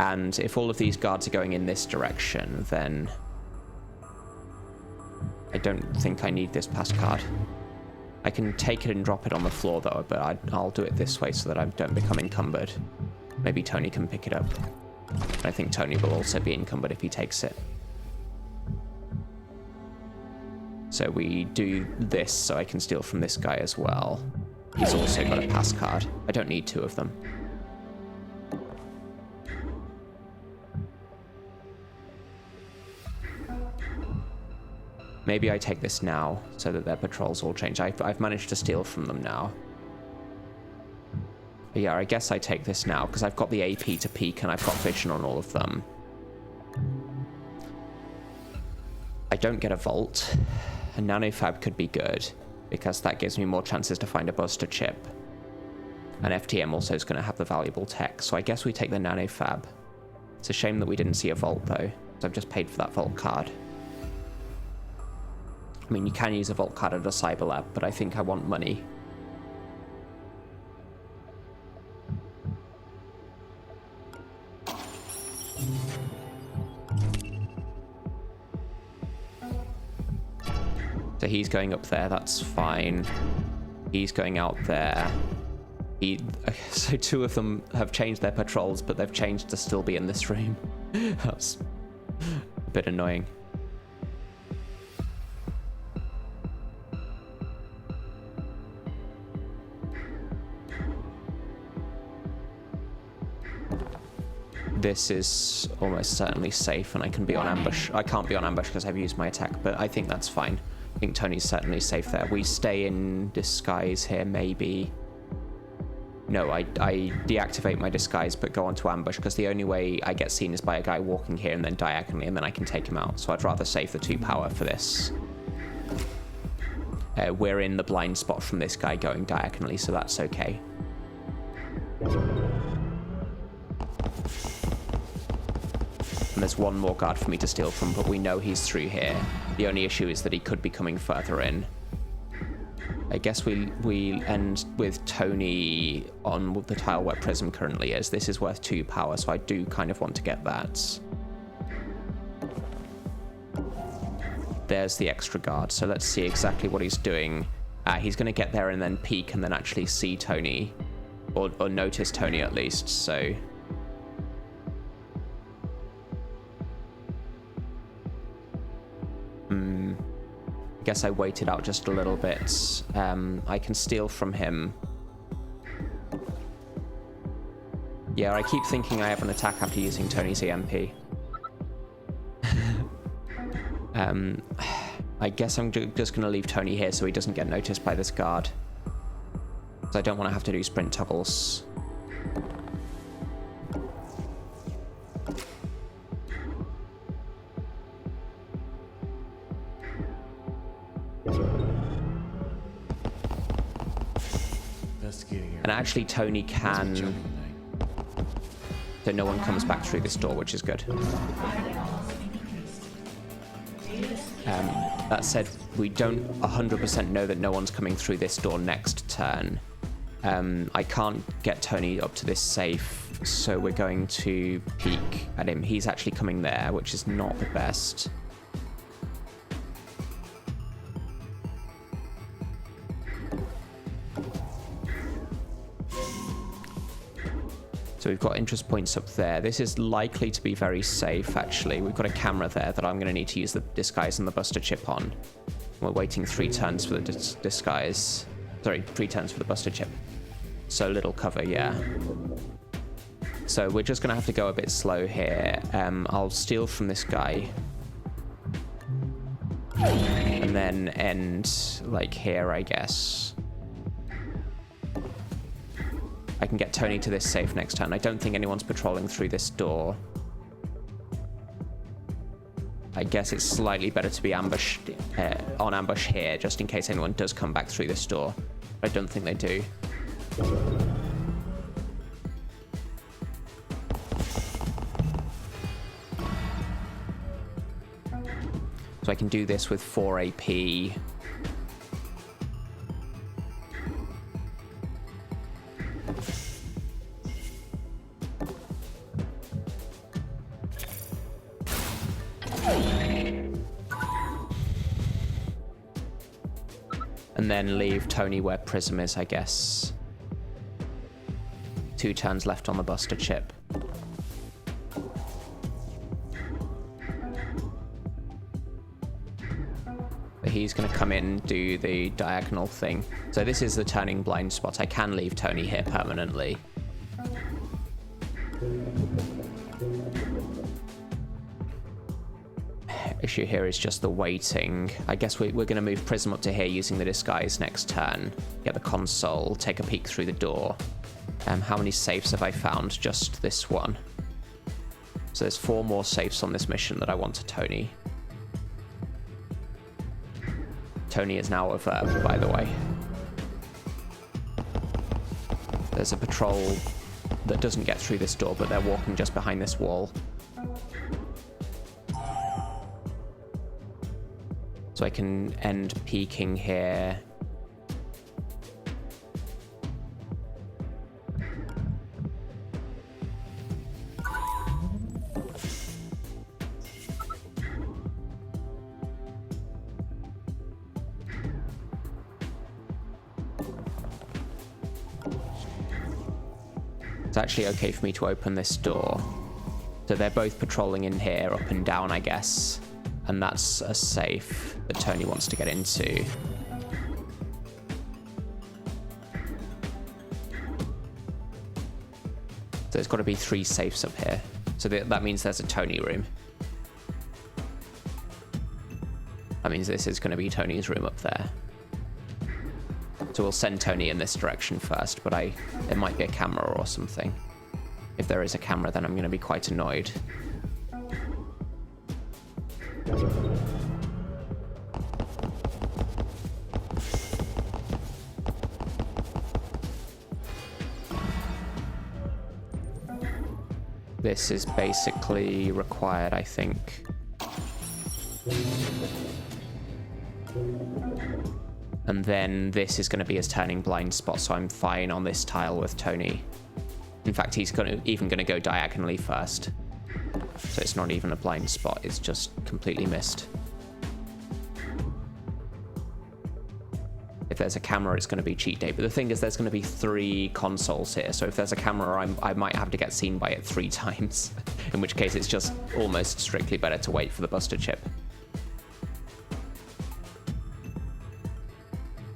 [SPEAKER 1] And if all of these guards are going in this direction, then I don't think I need this pass card. I can take it and drop it on the floor though, but I'll do it this way so that I don't become encumbered. Maybe Tony can pick it up. I think Tony will also be encumbered if he takes it. So we do this so I can steal from this guy as well. He's also got a pass card. I don't need 2 of them. Maybe I take this now so that their patrols all change. I've managed to steal from them now. But yeah, I guess I take this now because I've got the AP to peek and I've got vision on all of them. I don't get a vault. A nanofab could be good because that gives me more chances to find a Buster chip. And FTM also is going to have the valuable tech, so I guess we take the nanofab. It's a shame that we didn't see a vault though, because I've just paid for that vault card. I mean, you can use a vault card at a cyber lab, but I think I want money. So he's going up there, that's fine. He's going out there. So 2 of them have changed their patrols, but they've changed to still be in this room. That's a bit annoying. This is almost certainly safe and I can be on ambush. I can't be on ambush because I've used my attack, but I think that's fine. I think Tony's certainly safe there. We stay in disguise here, maybe. No, I deactivate my disguise but go onto ambush because the only way I get seen is by a guy walking here and then diagonally and then I can take him out. So I'd rather save the 2 power for this. We're in the blind spot from this guy going diagonally, so that's okay. And there's 1 more guard for me to steal from, but we know he's through here. The only issue is that he could be coming further in. I guess we end with Tony on the tile where Prism currently is. This is worth 2 power, so I do kind of want to get that. There's the extra guard, so let's see exactly what he's doing. He's going to get there and then peek and then actually see Tony, or notice Tony at least, so... I guess I waited out just a little bit. I can steal from him. Yeah, I keep thinking I have an attack after using Tony's EMP. I I guess I'm just going to leave Tony here so he doesn't get noticed by this guard. Because I don't want to have to do sprint toggles.
[SPEAKER 3] Investigating area.
[SPEAKER 1] And actually Tony can... So no one comes back through this door, which is good. That said, we don't 100% know that no one's coming through this door next turn. I can't get Tony up to this safe, so we're going to peek at him. He's actually coming there, which is not the best. So we've got interest points up there. This is likely to be very safe, actually. We've got a camera there that I'm going to need to use the disguise and the buster chip on. We're waiting 3 turns for the disguise. Sorry, 3 turns for the buster chip. So little cover, yeah. So we're just going to have to go a bit slow here. I'll steal from this guy. And then end, like, here, I guess. I can get Tony to this safe next turn. I don't think anyone's patrolling through this door. I guess it's slightly better to be ambushed on ambush here, just in case anyone does come back through this door. I don't think they do. So I can do this with 4 AP. And then leave Tony where Prism is, I guess. 2 turns left on the buster chip. But he's going to come in, do the diagonal thing. So this is the turning blind spot. I can leave Tony here permanently. Issue here is just the waiting. I guess we're going to move Prism up to here using the disguise next turn. Get the console, take a peek through the door. How many safes have I found? Just this one. So there's 4 more safes on this mission that I want to Tony. Tony is now overt, by the way. There's a patrol that doesn't get through this door, but they're walking just behind this wall. So I can end peeking here. It's actually okay for me to open this door. So they're both patrolling in here, up and down, I guess. And that's a safe that Tony wants to get into. So there's got to be 3 safes up here. So that means there's a Tony room. That means this is going to be Tony's room up there. So we'll send Tony in this direction first, but there might be a camera or something. If there is a camera, then I'm going to be quite annoyed. This is basically required, I think. And then this is going to be his turning blind spot, so I'm fine on this tile with Tony. In fact, he's even going to go diagonally first. So it's not even a blind spot, it's just completely missed. If there's a camera, it's going to be cheat day. But the thing is, there's going to be 3 consoles here. So if there's a camera, I might have to get seen by it 3 times. In which case, it's just almost strictly better to wait for the buster chip.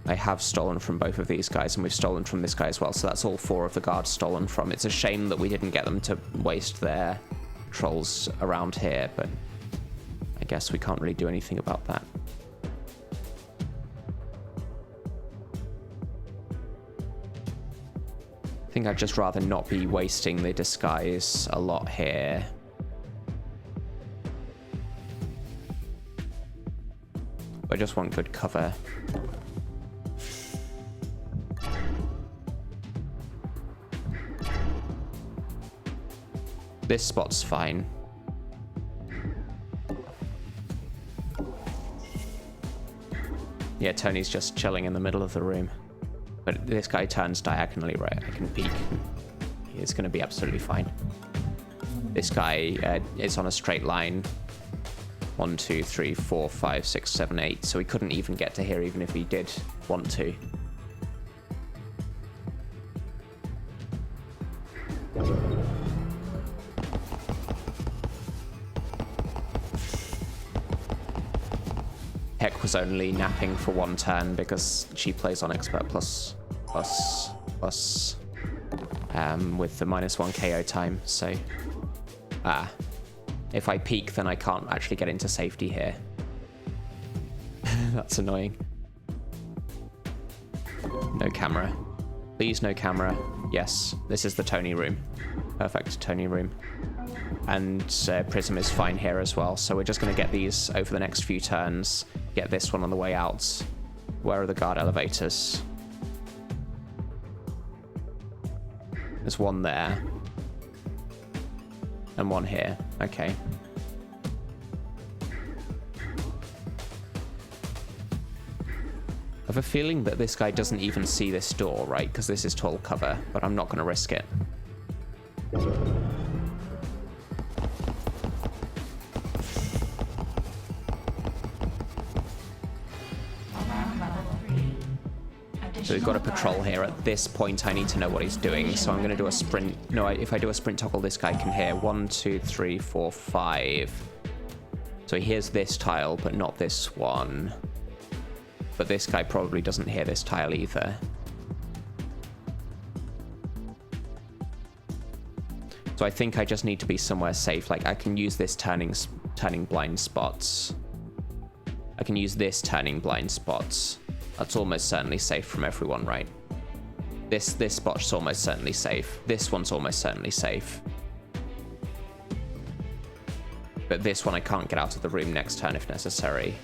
[SPEAKER 1] I have stolen from both of these guys, and we've stolen from this guy as well. So that's all 4 of the guards stolen from. It's a shame that we didn't get them to waste their trolls around here, but I guess we can't really do anything about that. think I'd just rather not be wasting the disguise a lot here. I just want good cover. This spot's fine. Yeah, Tony's just chilling in the middle of the room. But this guy turns diagonally right. I can peek. He's going to be absolutely fine. This guy is on a straight line. 1, 2, 3, 4, 5, 6, 7, 8. So he couldn't even get to here even if he did want to. Heck was only napping for 1 turn because she plays on expert plus with the -1 KO time, so if I peek then I can't actually get into safety here. That's annoying. No camera. Please, no camera. Yes, this is the Tony room. Perfect, Tony room. And Prism is fine here as well, so we're just going to get these over the next few turns. Get this one on the way out. Where are the guard elevators? There's one there. And one here. Okay. I have a feeling that this guy doesn't even see this door, right? Because this is tall cover, but I'm not going to risk it. So we've got a patrol here. At this point, I need to know what he's doing. So I'm going to do a sprint. No, if I do a sprint toggle, this guy can hear 1, 2, 3, 4, 5. So he hears this tile, but not this one. But this guy probably doesn't hear this tile either. So I think I just need to be somewhere safe. Like I can use this turning blind spots. I can use this turning blind spots. That's almost certainly safe from everyone, right? This spot's almost certainly safe. This one's almost certainly safe. But this one I can't get out of the room next turn if necessary.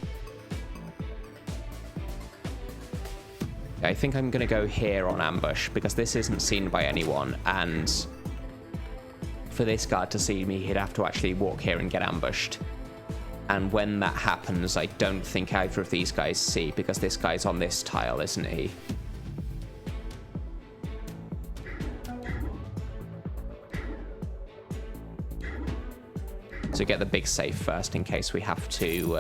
[SPEAKER 1] I think I'm going to go here on ambush because this isn't seen by anyone, and for this guard to see me, he'd have to actually walk here and get ambushed. And when that happens, I don't think either of these guys see, because this guy's on this tile, isn't he? So get the big safe first in case we have to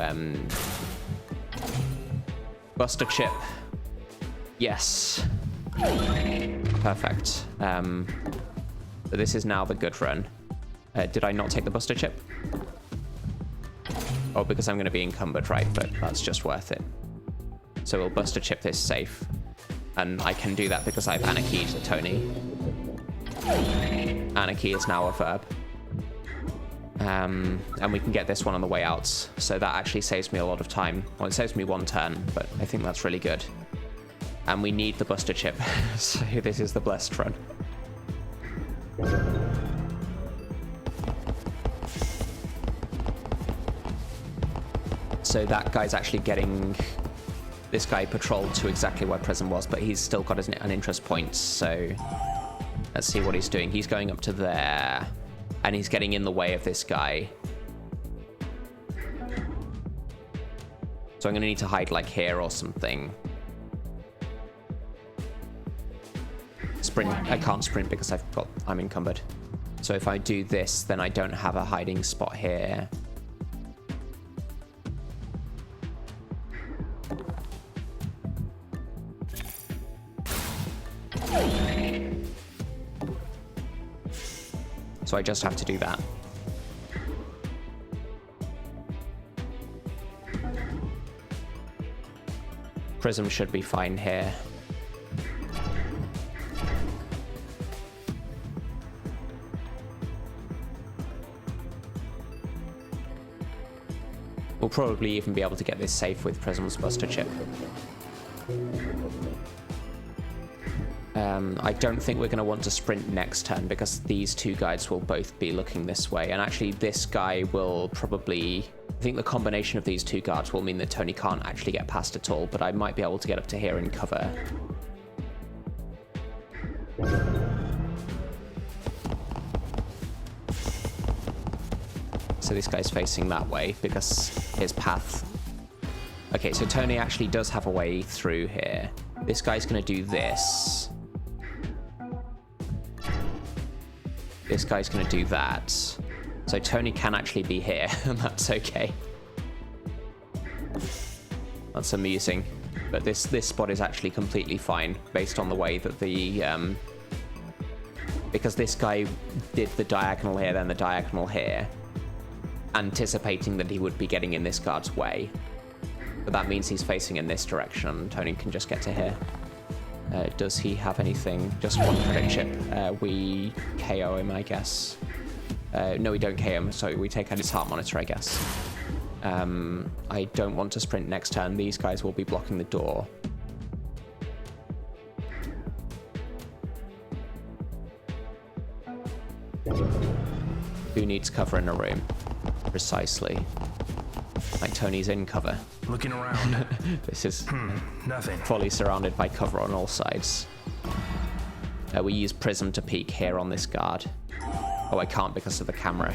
[SPEAKER 1] bust a chip. Yes. Perfect. So this is now the good run. Did I not take the buster chip? Oh, because I'm going to be encumbered, right? But that's just worth it. So we'll buster chip this safe. And I can do that because I've anarchied Tony. Anarchy is now a verb. And we can get this one on the way out. So that actually saves me a lot of time. Well, it saves me 1 turn, but I think that's really good. And we need the buster chip. So this is the blessed run. So that guy's actually getting this guy patrolled to exactly where Prism was, but he's still got an interest point. So let's see what he's doing. He's going up to there, and he's getting in the way of this guy. So I'm going to need to hide like here or something. Sprint. I can't sprint because I'm encumbered. So if I do this, then I don't have a hiding spot here. So I just have to do that. Prism should be fine here. We'll probably even be able to get this safe with Prism's buster chip. I don't think we're going to want to sprint next turn because these two guys will both be looking this way. And actually this guy will probably... I think the combination of these two guards will mean that Tony can't actually get past at all, but I might be able to get up to here and cover. So this guy's facing that way because his path... Okay, so Tony actually does have a way through here. This guy's going to do this. This guy's going to do that. So Tony can actually be here, and that's okay. That's amusing. But this spot is actually completely fine, based on the way that the... because this guy did the diagonal here, then the diagonal here, anticipating that he would be getting in this guard's way. But that means he's facing in this direction, and Tony can just get to here. Does he have anything? Just one credit chip. We KO him, I guess. No, we don't KO him, so we take out his heart monitor, I guess. I don't want to sprint next turn. These guys will be blocking the door. Who needs cover in a room? Precisely. Like Tony's in cover.
[SPEAKER 5] Looking around.
[SPEAKER 1] This is
[SPEAKER 5] Nothing.
[SPEAKER 1] fully surrounded by cover on all sides. We use Prism to peek here on this guard. Oh, I can't because of the camera.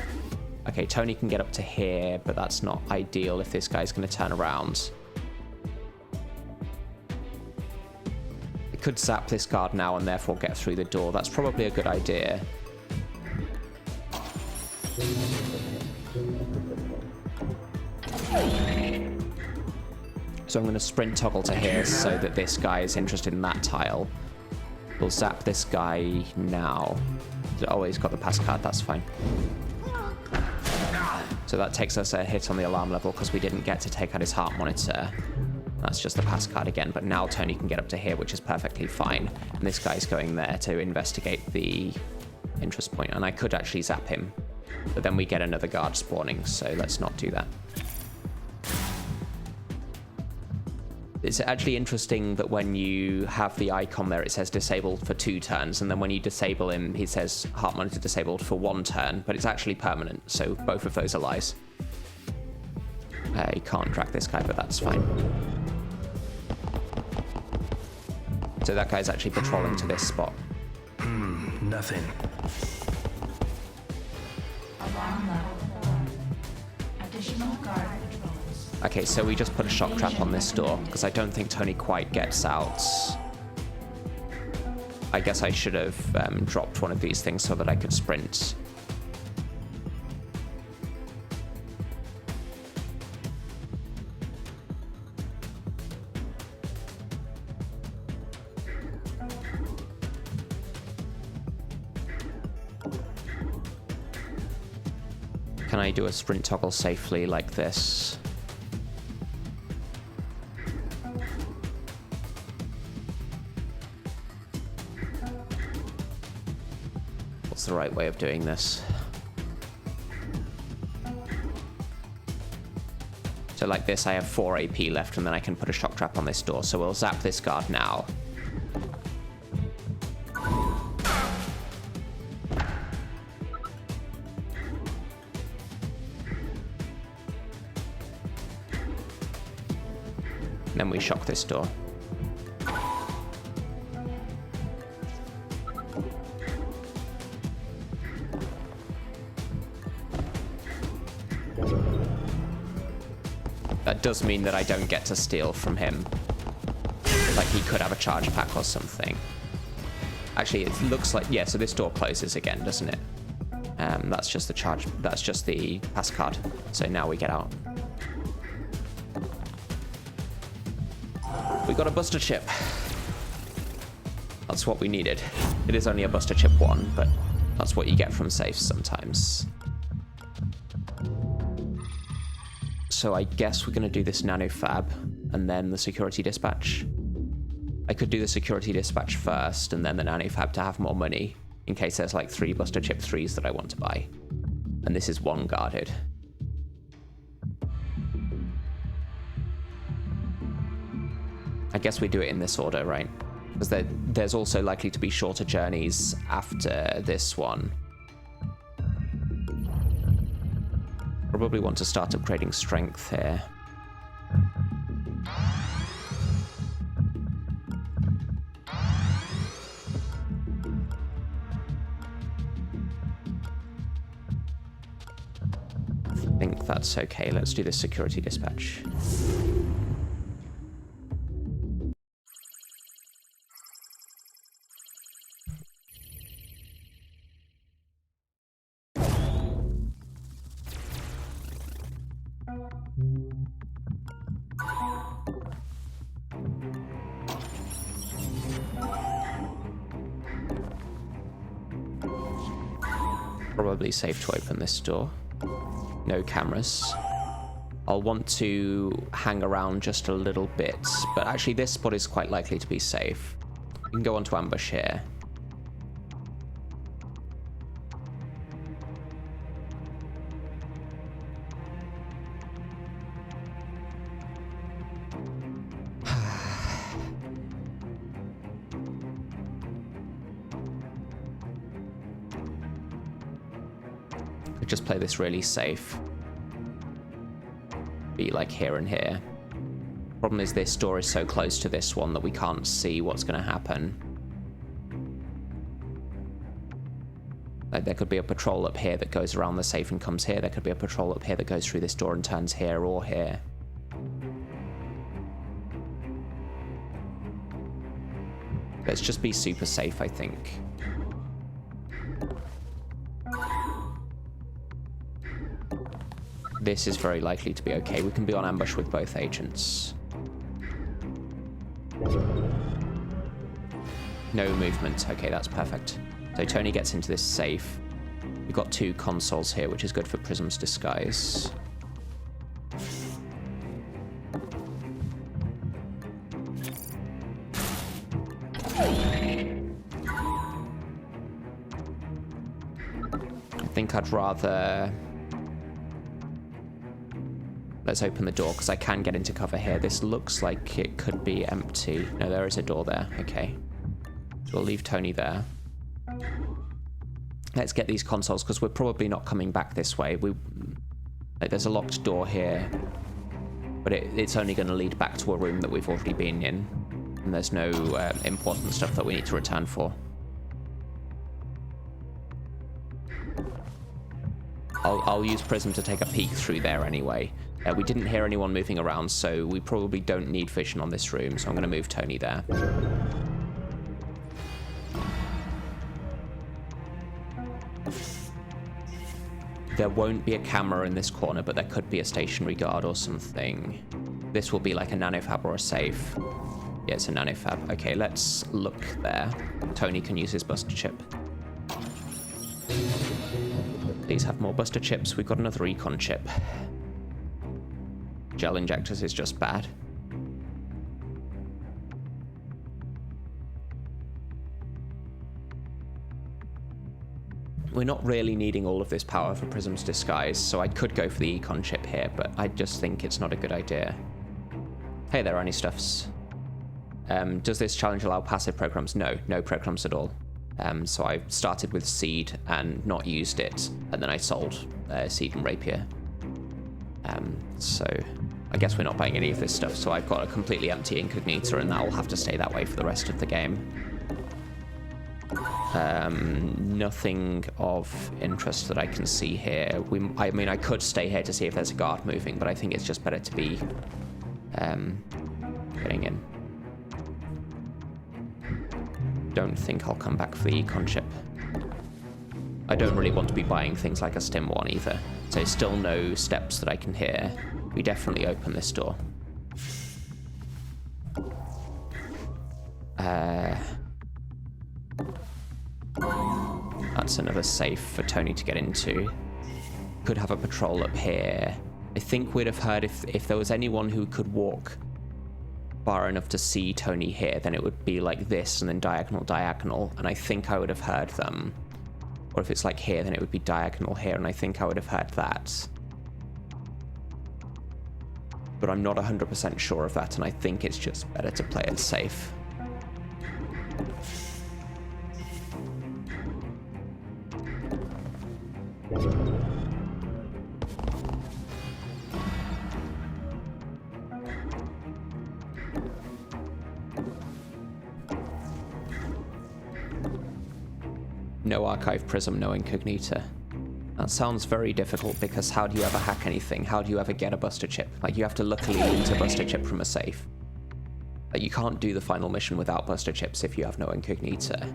[SPEAKER 1] Okay, Tony can get up to here, but that's not ideal if this guy's going to turn around. I could zap this guard now and therefore get through the door. That's probably a good idea. So I'm going to sprint toggle to here so that this guy is interested in that tile. We'll zap this guy now. Oh, he's got the pass card, that's fine. So that takes us a hit on the alarm level because we didn't get to take out his heart monitor. That's just the pass card again, but now Tony can get up to here, which is perfectly fine. And this guy's going there to investigate the interest point, and I could actually zap him. But then we get another guard spawning, so let's not do that. It's actually interesting that when you have the icon there, it says disabled for 2 turns, and then when you disable him, he says heart monitor disabled for 1 turn, but it's actually permanent, so both of those are lies. You can't track this guy, but that's fine. So that guy's actually patrolling to this spot.
[SPEAKER 5] Nothing.
[SPEAKER 4] Alarm level 4. Additional guard patrols.
[SPEAKER 1] Okay, so we just put a shock trap on this door, because I don't think Tony quite gets out. I guess I should have dropped one of these things so that I could sprint. Can I do a sprint toggle safely like this? What's the right way of doing this? So like this, I have 4 AP left, and then I can put a shock trap on this door. So we'll zap this guard now. Then we shock this door. That does mean that I don't get to steal from him. Like he could have a charge pack or something. Actually, it looks like, yeah, so this door closes again, doesn't it? That's just the charge, that's just the pass card. So now we get out. We got a buster chip. That's what we needed. It is only a buster chip 1, but that's what you get from safes sometimes. So I guess we're going to do this nano fab and then the security dispatch. I could do the security dispatch first and then the nano fab to have more money in case there's like 3 buster chip 3s that I want to buy. And this is 1 guarded. I guess we do it in this order, right? Because there's also likely to be shorter journeys after this one. Probably want to start upgrading strength here. I think that's okay. Let's do the security dispatch. Probably safe to open this door. No cameras. I'll want to hang around just a little bit, but actually this spot is quite likely to be safe. We can go on to ambush here. Just play this really safe. Be like here and here. Problem is this door is so close to this one that we can't see what's going to happen. Like there could be a patrol up here that goes around the safe and comes here. There could be a patrol up here that goes through this door and turns here or here. Let's just be super safe, I think. This is very likely to be okay. We can be on ambush with both agents. No movement. Okay, that's perfect. So Tony gets into this safe. We've got 2 consoles here, which is good for Prism's disguise. I think I'd rather... Let's open the door, because I can get into cover here. This looks like it could be empty. No, there is a door there. Okay. So we'll leave Tony there. Let's get these consoles, because we're probably not coming back this way. There's a locked door here, but it's only going to lead back to a room that we've already been in. And there's no important stuff that we need to return for. I'll use Prism to take a peek through there anyway. We didn't hear anyone moving around, so we probably don't need vision on this room, so I'm going to move Tony there. There won't be a camera in this corner, but there could be a stationary guard or something. This will be like a nanofab or a safe. Yeah, it's a nanofab. Okay, let's look there. Tony can use his buster chip. Please have more buster chips. We've got another recon chip. Gel injectors is just bad. We're not really needing all of this power for Prism's disguise, so I could go for the econ chip here, but I just think it's not a good idea. Hey there, any stuffs. Does this challenge allow passive programs? No, no programs at all. So I started with Seed and not used it, and then I sold Seed and Rapier. So I guess we're not buying any of this stuff, so I've got a completely empty Incognita, and that will have to stay that way for the rest of the game. Nothing of interest that I can see here. I mean, I could stay here to see if there's a guard moving, but I think it's just better to be getting in. Don't think I'll come back for the econ chip. I don't really want to be buying things like a stim one either, so still no steps that I can hear. We definitely open this door. That's another safe for Tony to get into. Could have a patrol up here. I think we'd have heard if there was anyone who could walk far enough to see Tony here, then it would be like this and then diagonal, diagonal, and I think I would have heard them. Or if it's like here, then it would be diagonal here, and I think I would have heard that. But I'm not 100% sure of that, and I think it's just better to play it safe. No archive prism, no incognita. That sounds very difficult because how do you ever hack anything? How do you ever get a buster chip? Like, you have to luckily loot a buster chip from a safe. Like, you can't do the final mission without buster chips if you have no incognita.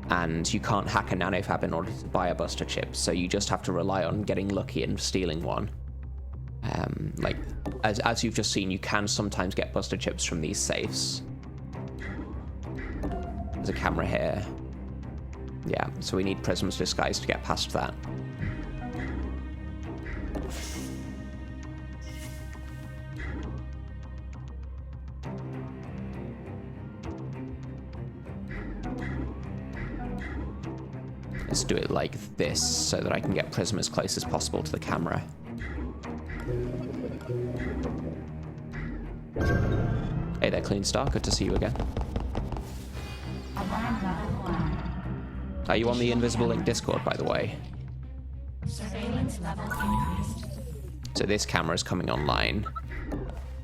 [SPEAKER 1] And you can't hack a nanofab in order to buy a buster chip, so you just have to rely on getting lucky and stealing one. Like, as you've just seen, you can sometimes get buster chips from these safes. There's a camera here. Yeah, so we need Prism's disguise to get past that. Let's do it like this so that I can get Prism as close as possible to the camera. Hey there, Clean Star. Good to see you again.
[SPEAKER 4] Alarm level 1.
[SPEAKER 1] Are you on the Invisible Link Discord, by the way?
[SPEAKER 4] Surveillance level increased.
[SPEAKER 1] So this camera is coming online.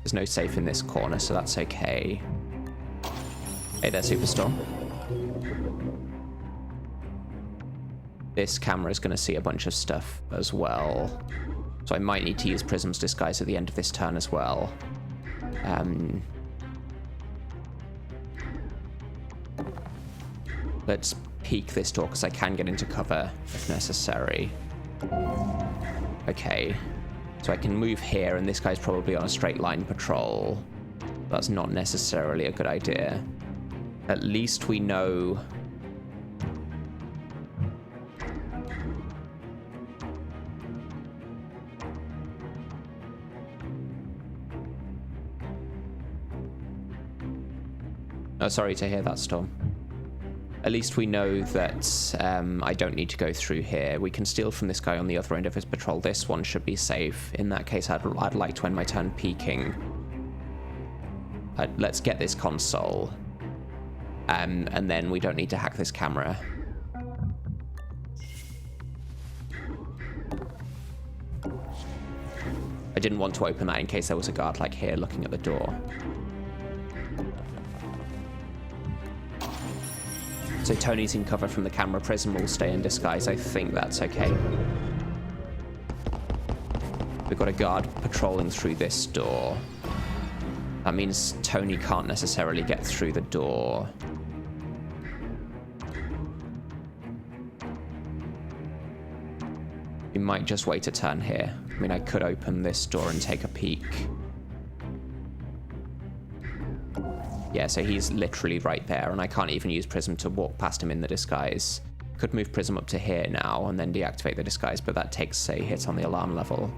[SPEAKER 1] There's no safe in this corner, so that's okay. Hey there, Superstorm. This camera is going to see a bunch of stuff as well. So I might need to use Prism's disguise at the end of this turn as well. Let's peek this door because I can get into cover if necessary. Okay. So I can move here, and this guy's probably on a straight line patrol. That's not necessarily a good idea. At least we know... Oh, sorry to hear that, Storm. At least we know that I don't need to go through here. We can steal from this guy on the other end of his patrol. This one should be safe. In that case, I'd like to end my turn peeking. Let's get this console. And then we don't need to hack this camera. I didn't want to open that in case there was a guard like here looking at the door. So Tony's in cover from the camera. Prism will stay in disguise. I think that's okay. We've got a guard patrolling through this door. That means Tony can't necessarily get through the door. We might just wait a turn here. I mean, I could open this door and take a peek. Yeah, so he's literally right there, and I can't even use Prism to walk past him in the disguise. Could move Prism up to here now and then deactivate the disguise, but that takes a hit on the alarm level.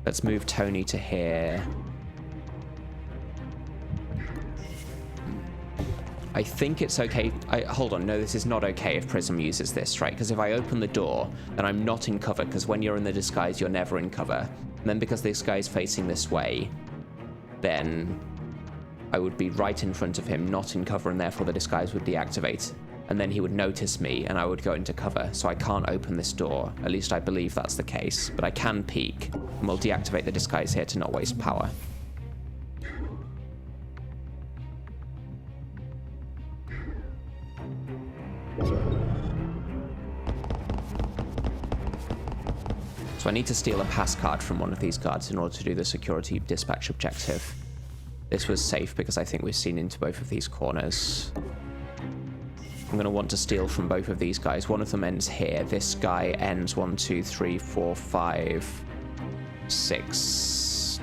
[SPEAKER 1] Let's move Tony to here. I think it's okay. Hold on, no, this is not okay if Prism uses this, right? Because if I open the door, then I'm not in cover, because when you're in the disguise, you're never in cover. And then because this guy's facing this way, then I would be right in front of him, not in cover, and therefore the disguise would deactivate. And then he would notice me, and I would go into cover, so I can't open this door. At least I believe that's the case. But I can peek, and we'll deactivate the disguise here to not waste power. So I need to steal a pass card from one of these guards in order to do the security dispatch objective. This was safe because I think we've seen into both of these corners. I'm going to want to steal from both of these guys. One of them ends here. This guy ends 1, 2, 3, 4, 5, 6,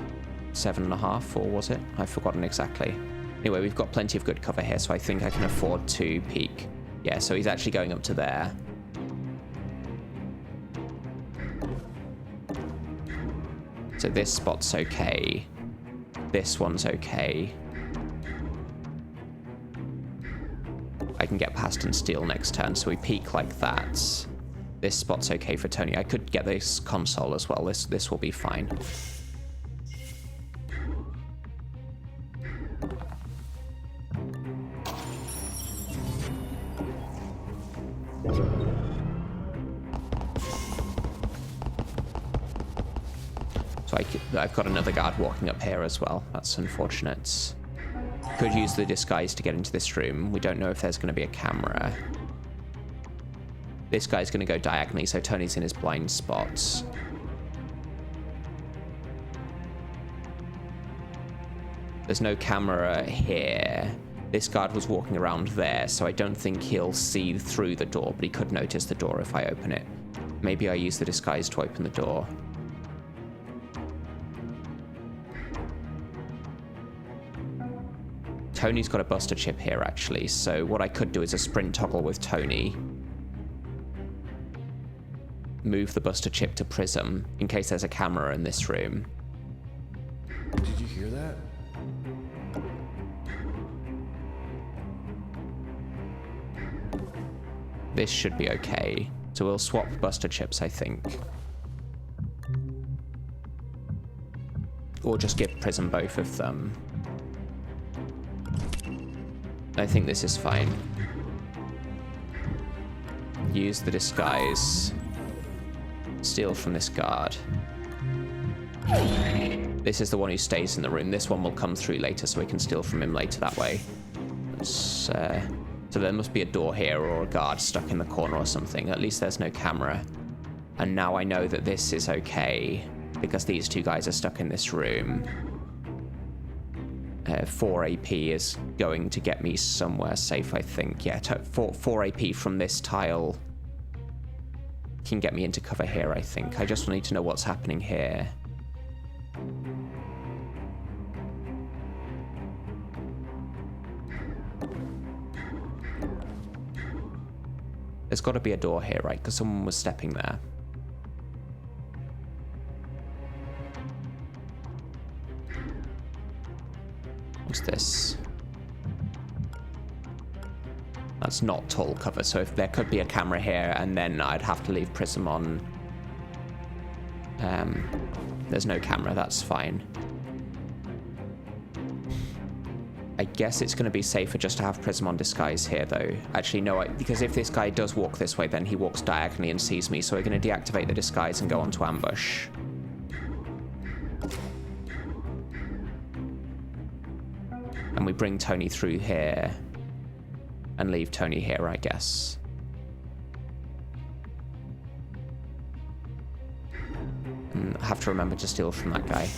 [SPEAKER 1] 7.5, or was it? I've forgotten exactly. Anyway, we've got plenty of good cover here, so I think I can afford to peek. Yeah, so he's actually going up to there. So this spot's okay. This one's okay. I can get past and steal next turn, so we peek like that. This spot's okay for Tony. I could get this console as well. This will be fine. So I've got another guard walking up here as well. That's unfortunate. Could use the disguise to get into this room. We don't know if there's going to be a camera. This guy's going to go diagonally, so Tony's in his blind spots. There's no camera here. This guard was walking around there, so I don't think he'll see through the door, but he could notice the door if I open it. Maybe I use the disguise to open the door. Tony's got a buster chip here, actually, so what I could do is a sprint toggle with Tony. Move the buster chip to Prism, in case there's a camera in this room.
[SPEAKER 3] Did you hear that?
[SPEAKER 1] This should be okay. So we'll swap buster chips, I think. Or just give Prism both of them. I think this is fine. Use the disguise. Steal from this guard. This is the one who stays in the room. This one will come through later, so we can steal from him later that way. So there must be a door here or a guard stuck in the corner or something. At least there's no camera. And now I know that this is okay, because these two guys are stuck in this room. 4 AP is going to get me somewhere safe, I think. Yeah, 4 AP from this tile can get me into cover here, I think. I just need to know what's happening here. There's got to be a door here, right? Because someone was stepping there. What's this? That's not tall cover, so if there could be a camera here, and then I'd have to leave Prism on. There's no camera, that's fine. I guess it's going to be safer just to have Prism on disguise here, though. Actually, no, because if this guy does walk this way, then he walks diagonally and sees me, so we're going to deactivate the disguise and go on to ambush. And we bring Tony through here and leave Tony here, I guess. And I have to remember to steal from that guy.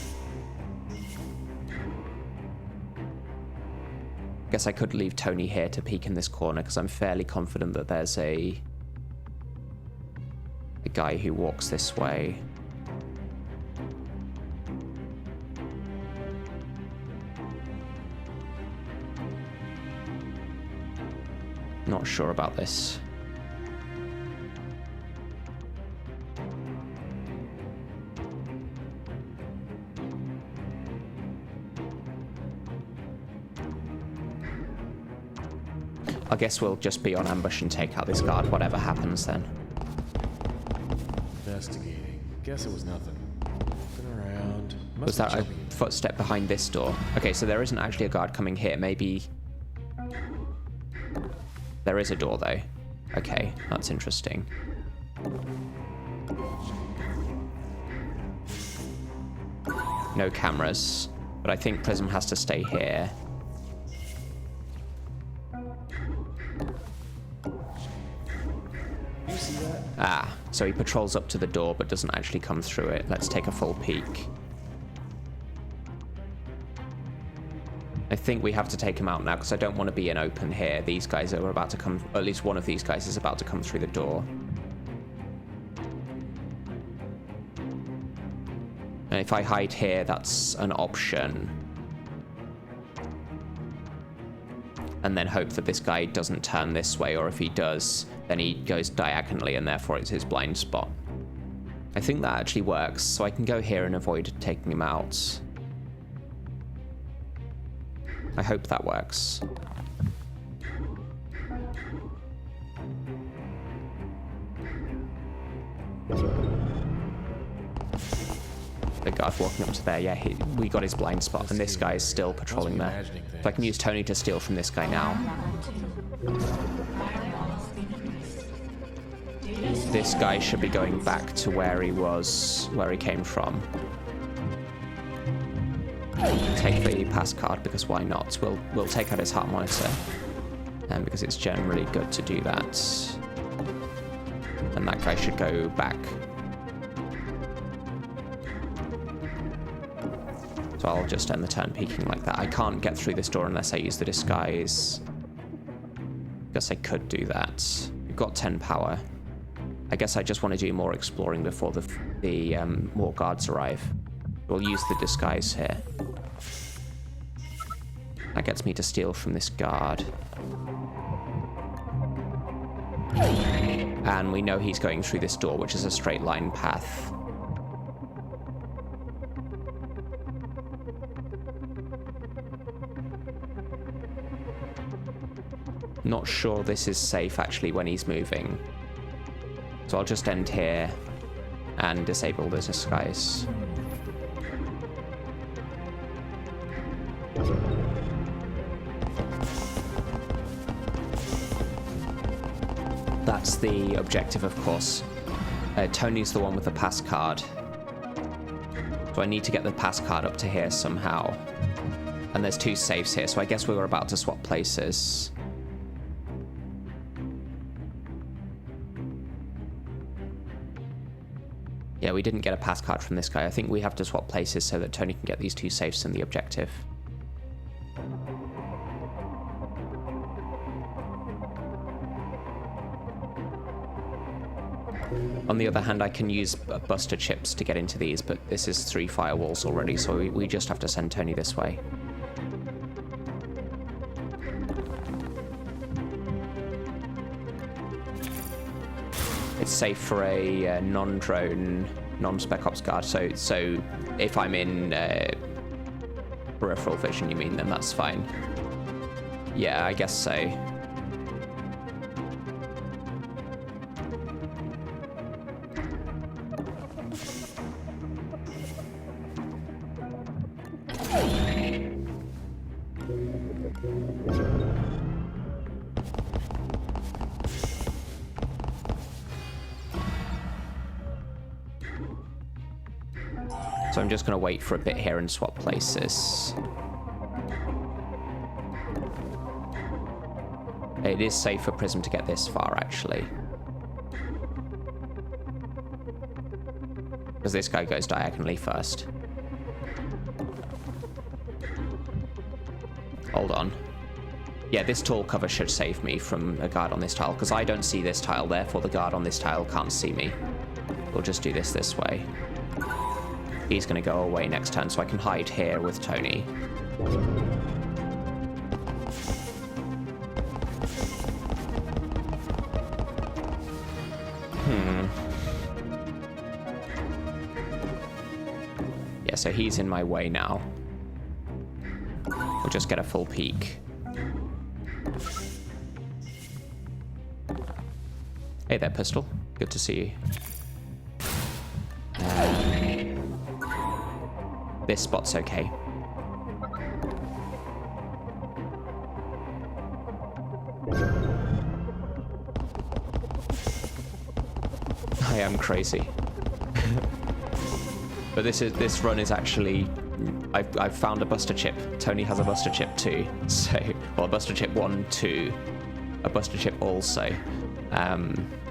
[SPEAKER 1] Guess I could leave Tony here to peek in this corner, because I'm fairly confident that there's a guy who walks this way. Not sure about this. I guess we'll just be on ambush and take out this guard, whatever happens then.
[SPEAKER 3] Investigating. Guess it was nothing. Looking around.
[SPEAKER 1] Was that a footstep behind this door? Okay, so there isn't actually a guard coming here. Maybe... There is a door, though. Okay, that's interesting. No cameras, but I think Prism has to stay here. Ah, so he patrols up to the door but doesn't actually come through it. Let's take a full peek. I think we have to take him out now because I don't want to be in open here. These guys are about to come, at least one of these guys is about to come through the door. And if I hide here, that's an option. And then hope that this guy doesn't turn this way, or if he does, then he goes diagonally and therefore it's his blind spot. I think that actually works, so I can go here and avoid taking him out. I hope that works. The guard walking up to there, yeah, we got his blind spot, and this guy is still patrolling there. So I can use Tony to steal from this guy now. this guy should be going back to where he came from. Take the pass card, because why not? We'll take out his heart monitor, because it's generally good to do that. And that guy should go back. So I'll just end the turn peeking like that. I can't get through this door unless I use the disguise. Guess I could do that. We've got 10 power. I guess I just want to do more exploring before the more guards arrive. We'll use the disguise here. That gets me to steal from this guard. And we know he's going through this door, which is a straight line path. Not sure this is safe actually when he's moving. So I'll just end here and disable the disguise. That's the objective, of course. Tony's the one with the pass card. So I need to get the pass card up to here somehow. And there's 2 safes here, so I guess we were about to swap places. Yeah, we didn't get a pass card from this guy. I think we have to swap places so that Tony can get these 2 safes in the objective. On the other hand, I can use buster chips to get into these, but this is 3 firewalls already, so we just have to send Tony this way. It's safe for a non-drone, non-spec ops guard, so if I'm in peripheral vision, you mean, then that's fine. Yeah, I guess so. So I'm just going to wait for a bit here and swap places. It is safe for Prism to get this far, actually. Because this guy goes diagonally first. Hold on. Yeah, this tall cover should save me from a guard on this tile, because I don't see this tile, therefore the guard on this tile can't see me. We'll just do this way. He's going to go away next turn, so I can hide here with Tony. Yeah, so he's in my way now. We'll just get a full peek. Hey there, Pistol. Good to see you. This spot's okay. I am crazy. But this run is actually... I've found a buster chip. Tony has a buster chip too. So, well, a buster chip 1, 2. A buster chip also.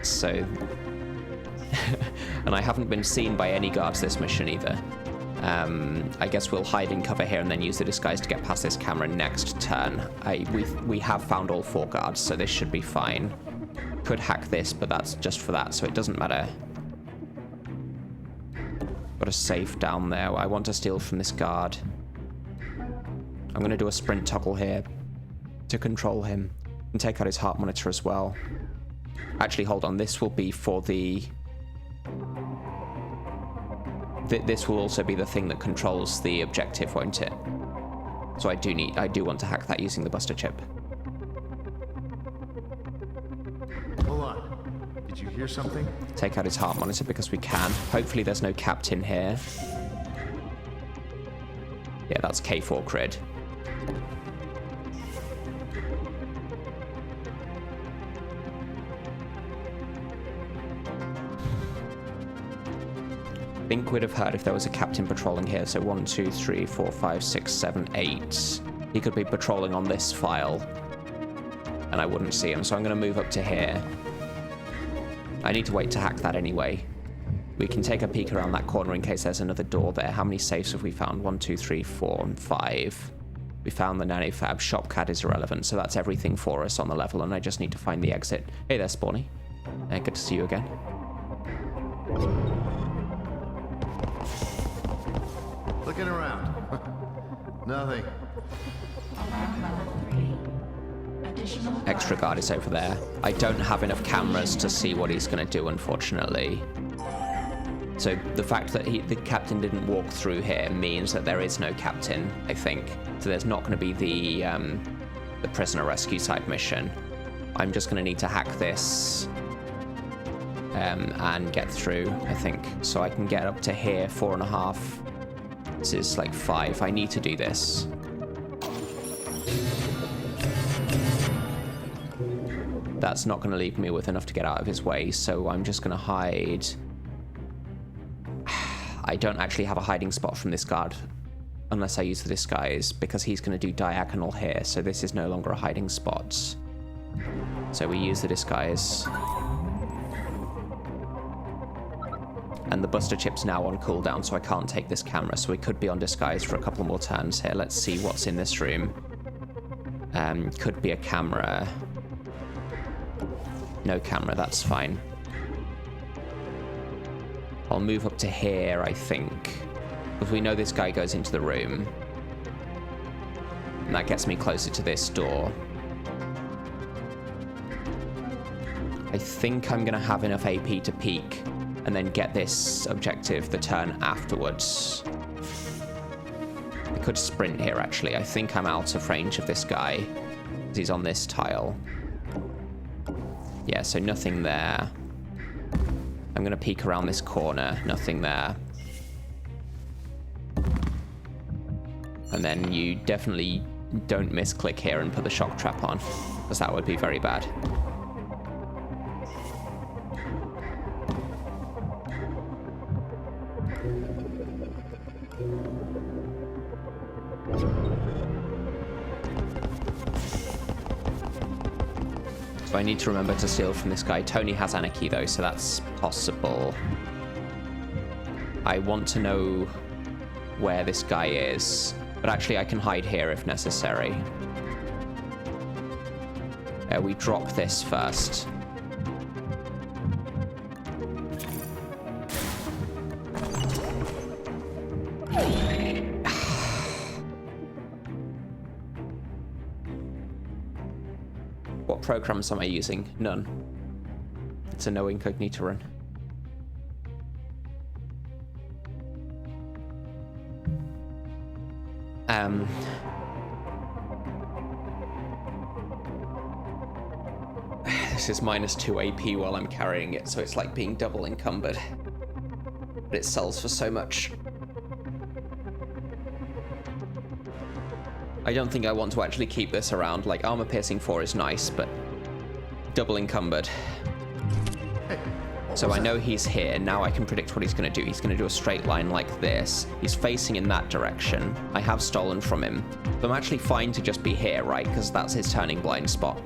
[SPEAKER 1] So... and I haven't been seen by any guards this mission either. I guess we'll hide in cover here and then use the disguise to get past this camera next turn. We have found all 4 guards, so this should be fine. Could hack this, but that's just for that, so it doesn't matter. Got a safe down there. I want to steal from this guard. I'm going to do a sprint toggle here to control him and take out his heart monitor as well. Actually, hold on. This will be for the... This will also be the thing that controls the objective, won't it? So I do want to hack that using the buster chip.
[SPEAKER 2] Hold on. Did you hear something?
[SPEAKER 1] Take out his heart monitor because we can. Hopefully there's no captain here. Yeah, that's K4 grid. think we'd have heard if there was a captain patrolling here. So 1, 2, 3, 4, 5, 6, 7, 8. He could be patrolling on this file, and I wouldn't see him. So I'm going to move up to here. I need to wait to hack that anyway. We can take a peek around that corner in case there's another door there. How many safes have we found? 1, 2, 3, 4, and 5. We found the nanofab. Shopcat is irrelevant, so that's everything for us on the level, and I just need to find the exit. Hey there, Spawny. Good to see you again.
[SPEAKER 2] Looking around. Nothing.
[SPEAKER 4] Alarm level 3. Additional
[SPEAKER 1] Extra guard is over there. I don't have enough cameras to see what he's going to do, unfortunately. So the fact that the captain didn't walk through here means that there is no captain, I think. So there's not going to be the prisoner rescue side mission. I'm just going to need to hack this and get through, I think. So I can get up to here, 4.5. This is like 5. I need to do this. That's not going to leave me with enough to get out of his way, so I'm just going to hide. I don't actually have a hiding spot from this guard unless I use the disguise, because he's going to do diagonal here, so this is no longer a hiding spot. So we use the disguise. And the Buster Chip's now on cooldown, so I can't take this camera, so we could be on disguise for a couple more turns here. Let's see what's in this room. Could be a camera. No camera, that's fine. I'll move up to here, I think, because we know this guy goes into the room. And that gets me closer to this door. I think I'm going to have enough AP to peek and then get this objective the turn afterwards. I could sprint here, actually. I think I'm out of range of this guy, because he's on this tile. Yeah, so nothing there. I'm going to peek around this corner. Nothing there. And then you definitely don't misclick here and put the shock trap on, because that would be very bad. So I need to remember to steal from this guy. Tony has Anarchy though, so that's possible. I want to know where this guy is, but actually I can hide here if necessary. We drop this first. What programs am I using? None. It's a no Incognita run. This is -2 AP while I'm carrying it, so it's like being double encumbered. But it sells for so much. I don't think I want to actually keep this around. Like, armor piercing 4 is nice, but double encumbered.
[SPEAKER 2] Hey,
[SPEAKER 1] So I know he's here. Now I can predict what he's going to do. He's going to do a straight line like this. He's facing in that direction. I have stolen from him. But I'm actually fine to just be here, right? Because that's his turning blind spot.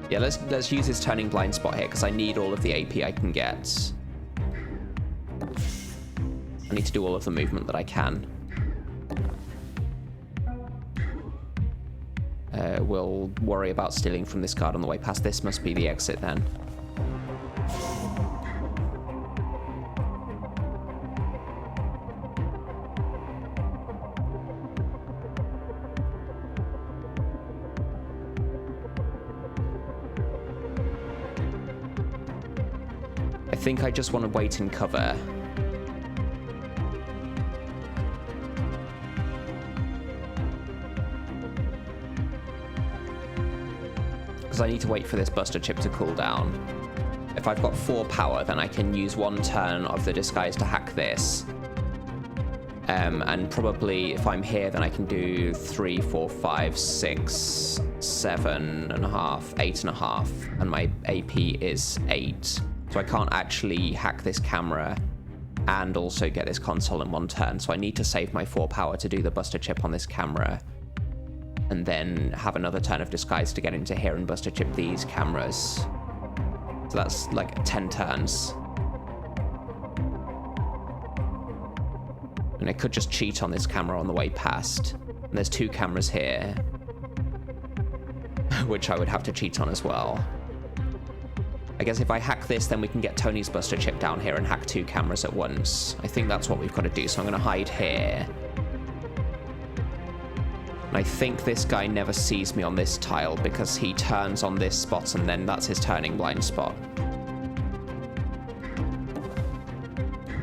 [SPEAKER 1] Yeah, let's use his turning blind spot here, because I need all of the AP I can get. I need to do all of the movement that I can. We'll worry about stealing from this guard on the way past. This must be the exit then. I think I just want to wait in cover. Because I need to wait for this Buster Chip to cool down. If I've got 4 power, then I can use 1 turn of the disguise to hack this. And probably if I'm here, then I can do 3, 4, 5, 6, 7.5, 8.5, and my AP is 8. So I can't actually hack this camera and also get this console in one turn. So I need to save my 4 power to do the Buster Chip on this camera, and then have another turn of disguise to get into here and Buster Chip these cameras. So that's like 10 turns. And I could just cheat on this camera on the way past. And there's 2 cameras here, which I would have to cheat on as well. I guess if I hack this, then we can get Tony's Buster Chip down here and hack 2 cameras at once. I think that's what we've got to do, so I'm going to hide here. And I think this guy never sees me on this tile because he turns on this spot and then that's his turning blind spot.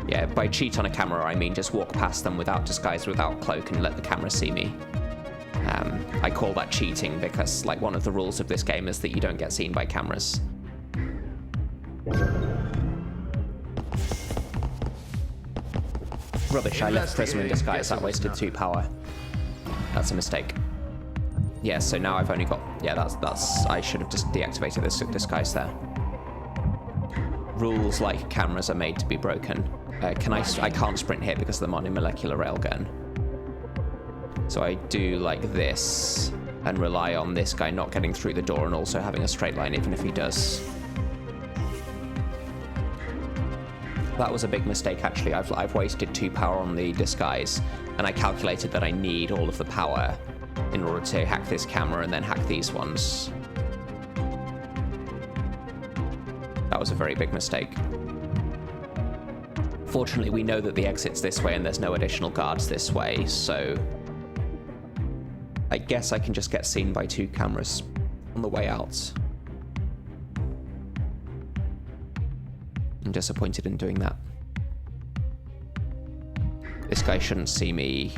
[SPEAKER 1] Yeah, by cheat on a camera, I mean just walk past them without disguise, without cloak, and let the camera see me. I call that cheating because, like, one of the rules of this game is that you don't get seen by cameras. Rubbish, I left Prism in disguise, that wasted 2 power. That's a mistake. Yeah, so now I've only got... Yeah, that's... I should have just deactivated this disguise there. Rules like cameras are made to be broken. I can't sprint here because of the monomolecular railgun. So I do like this and rely on this guy not getting through the door and also having a straight line even if he does. That was a big mistake actually. I've wasted 2 power on the disguise, and I calculated that I need all of the power in order to hack this camera and then hack these ones. That was a very big mistake. Fortunately, we know that the exit's this way and there's no additional guards this way, so I guess I can just get seen by 2 cameras on the way out. I'm disappointed in doing that. This guy shouldn't see me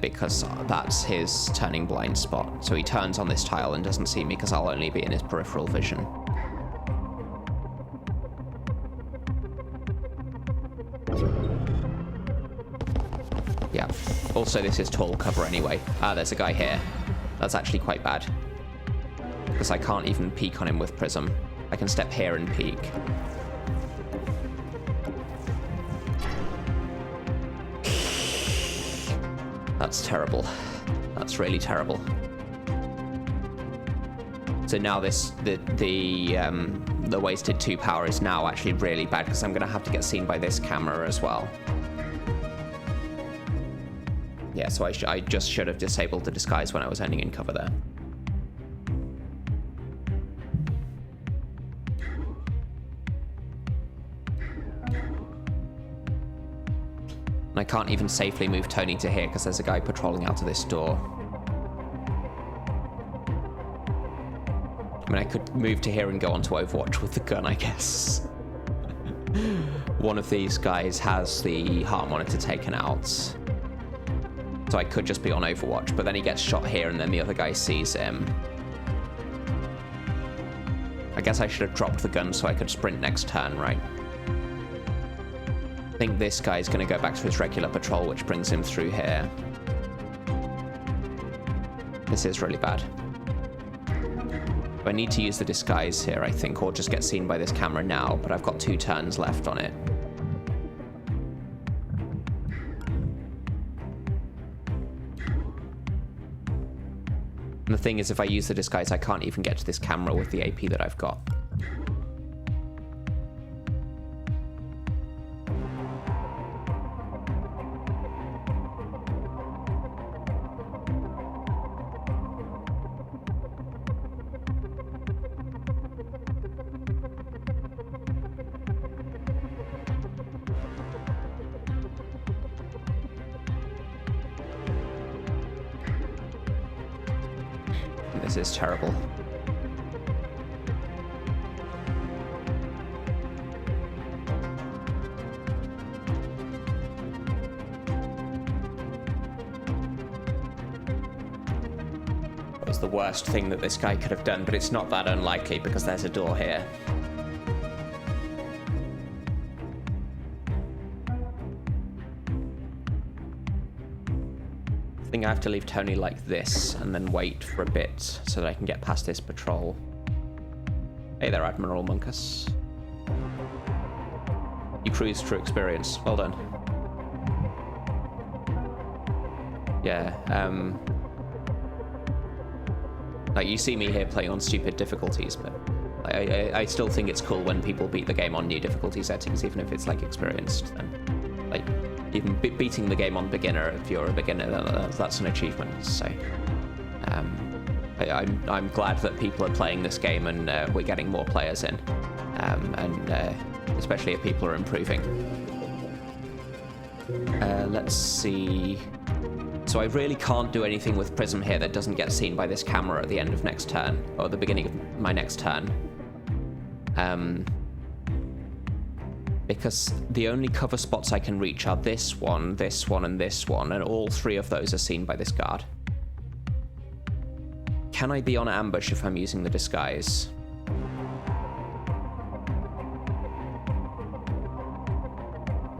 [SPEAKER 1] because that's his turning blind spot. So he turns on this tile and doesn't see me because I'll only be in his peripheral vision. Yeah. Also, this is tall cover anyway. Ah, there's a guy here. That's actually quite bad. Because I can't even peek on him with Prism. I can step here and peek. That's terrible. That's really terrible. So now the wasted 2 power is now actually really bad because I'm going to have to get seen by this camera as well. Yeah, so I just should have disabled the disguise when I was ending in cover there. And I can't even safely move Tony to here because there's a guy patrolling out of this door. I mean, I could move to here and go onto Overwatch with the gun, I guess. One of these guys has the heart monitor taken out. So I could just be on Overwatch, but then he gets shot here and then the other guy sees him. I guess I should have dropped the gun so I could sprint next turn, right? I think this guy's going to go back to his regular patrol, which brings him through here. This is really bad. I need to use the disguise here, I think, or just get seen by this camera now, but I've got 2 turns left on it. And the thing is, if I use the disguise, I can't even get to this camera with the AP that I've got. This is terrible. It was the worst thing that this guy could have done, but it's not that unlikely because there's a door here. think I have to leave Tony like this and then wait for a bit so that I can get past this patrol. Hey there, Admiral Munkus. You cruised through experience. Well done. Yeah, like, you see me here playing on stupid difficulties, but I still think it's cool when people beat the game on new difficulty settings, even if it's, like, experienced. And, like, even beating the game on beginner, if you're a beginner, that's an achievement. So, I'm glad that people are playing this game and we're getting more players in, and especially if people are improving. Let's see. So I really can't do anything with Prism here that doesn't get seen by this camera at the end of next turn, or the beginning of my next turn. Because the only cover spots I can reach are this one, and this one, and all three of those are seen by this guard. Can I be on ambush if I'm using the disguise?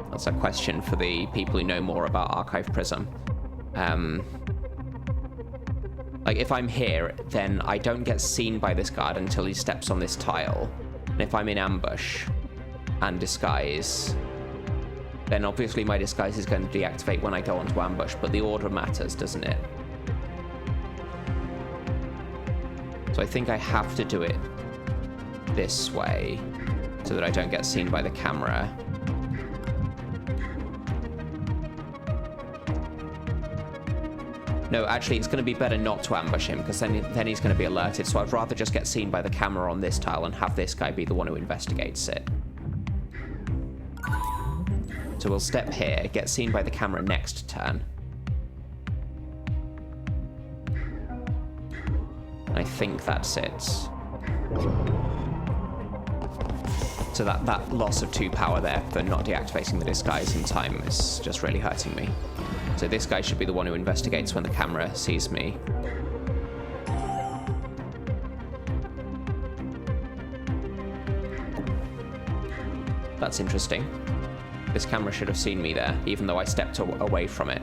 [SPEAKER 1] That's a question for the people who know more about Archive Prism. Like, if I'm here, then I don't get seen by this guard until he steps on this tile. And if I'm in ambush and disguise, then obviously my disguise is going to deactivate when I go onto ambush, but the order matters, doesn't it? So I think I have to do it this way so that I don't get seen by the camera. No, actually, it's going to be better not to ambush him, because then he's going to be alerted. So I'd rather just get seen by the camera on this tile and have this guy be the one who investigates it. So we'll step here, get seen by the camera next turn. I think that's it. So that loss of 2 power there for not deactivating the disguise in time is just really hurting me. So this guy should be the one who investigates when the camera sees me. That's interesting. This camera should have seen me there, even though I stepped away from it.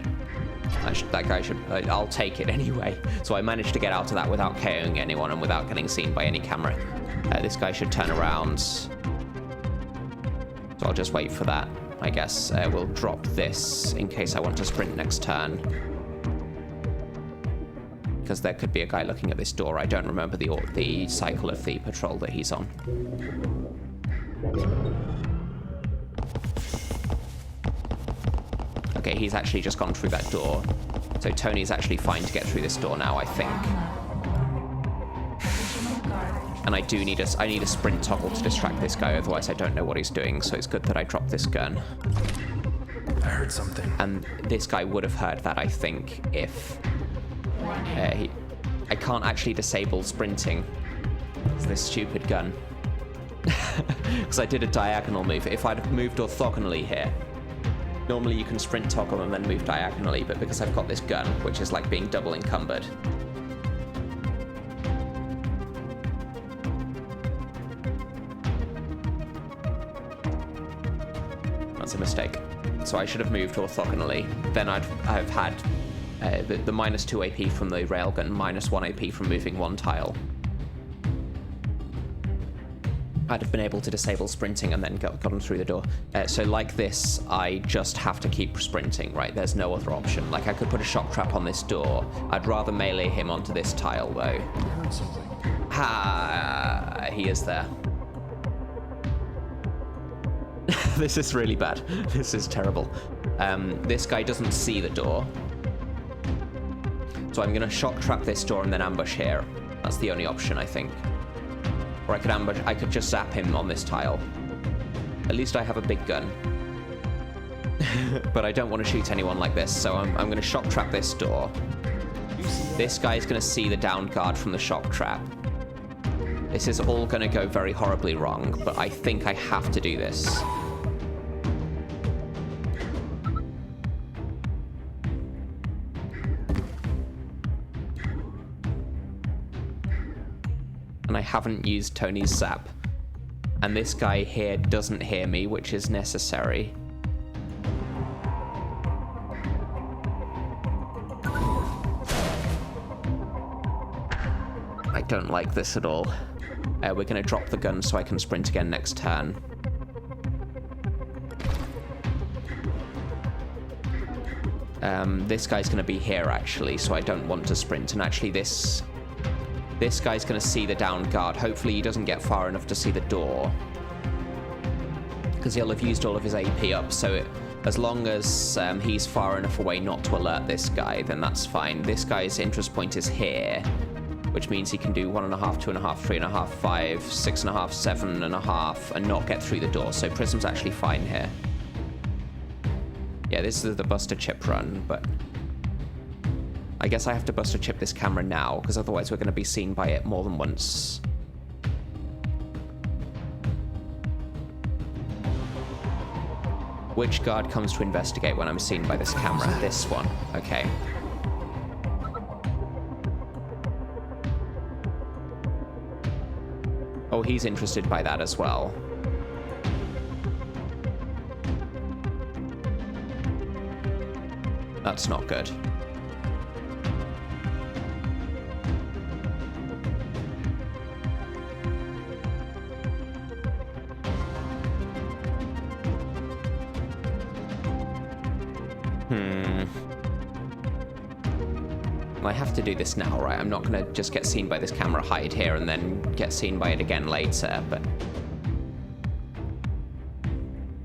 [SPEAKER 1] That guy should... I'll take it anyway. So I managed to get out of that without KOing anyone and without getting seen by any camera. This guy should turn around. So I'll just wait for that, I guess. We'll drop this in case I want to sprint next turn. Because there could be a guy looking at this door. I don't remember the cycle of the patrol that he's on. Okay, he's actually just gone through that door. So Tony's actually fine to get through this door now, I think. And I do need a sprint toggle to distract this guy, otherwise I don't know what he's doing, so it's good that I dropped this gun.
[SPEAKER 5] I heard something.
[SPEAKER 1] And this guy would have heard that, I think, if... I can't actually disable sprinting. It's this stupid gun. Because I did a diagonal move. If I'd have moved orthogonally here, normally you can sprint toggle and then move diagonally, but because I've got this gun, which is like being double encumbered, that's a mistake. So I should have moved orthogonally. Then I'd have had the minus 2 AP from the railgun, minus 1 AP from moving one tile. I'd have been able to disable sprinting and then gotten through the door. So like this, I just have to keep sprinting, right? There's no other option. Like, I could put a shock trap on this door. I'd rather melee him onto this tile, though.
[SPEAKER 3] I heard something.
[SPEAKER 1] Ha! He is there. This is really bad. This is terrible. This guy doesn't see the door. So I'm going to shock trap this door and then ambush here. That's the only option, I think. Or I could just zap him on this tile. At least I have a big gun. But I don't want to shoot anyone like this, so I'm going to shock trap this door. This guy's going to see the down guard from the shock trap. This is all going to go very horribly wrong, but I think I have to do this. And I haven't used Tony's zap. And this guy here doesn't hear me, which is necessary. I don't like this at all. We're going to drop the gun so I can sprint again next turn. This guy's going to be here, actually, so I don't want to sprint. And actually, this guy's going to see the downed guard. Hopefully, he doesn't get far enough to see the door, because he'll have used all of his AP up. So as long as he's far enough away not to alert this guy, then that's fine. This guy's interest point is here, which means he can do 1.5, 2.5, 3.5, 5, 6.5, 7.5, and not get through the door. So Prism's actually fine here. Yeah, this is the Buster Chip run, but I guess I have to Buster Chip this camera now, because otherwise we're going to be seen by it more than once. Which guard comes to investigate when I'm seen by this camera? This one. Okay. Oh, he's interested by that as well. That's not good. I have to do this now, right? I'm not going to just get seen by this camera, hide here, and then get seen by it again later, but...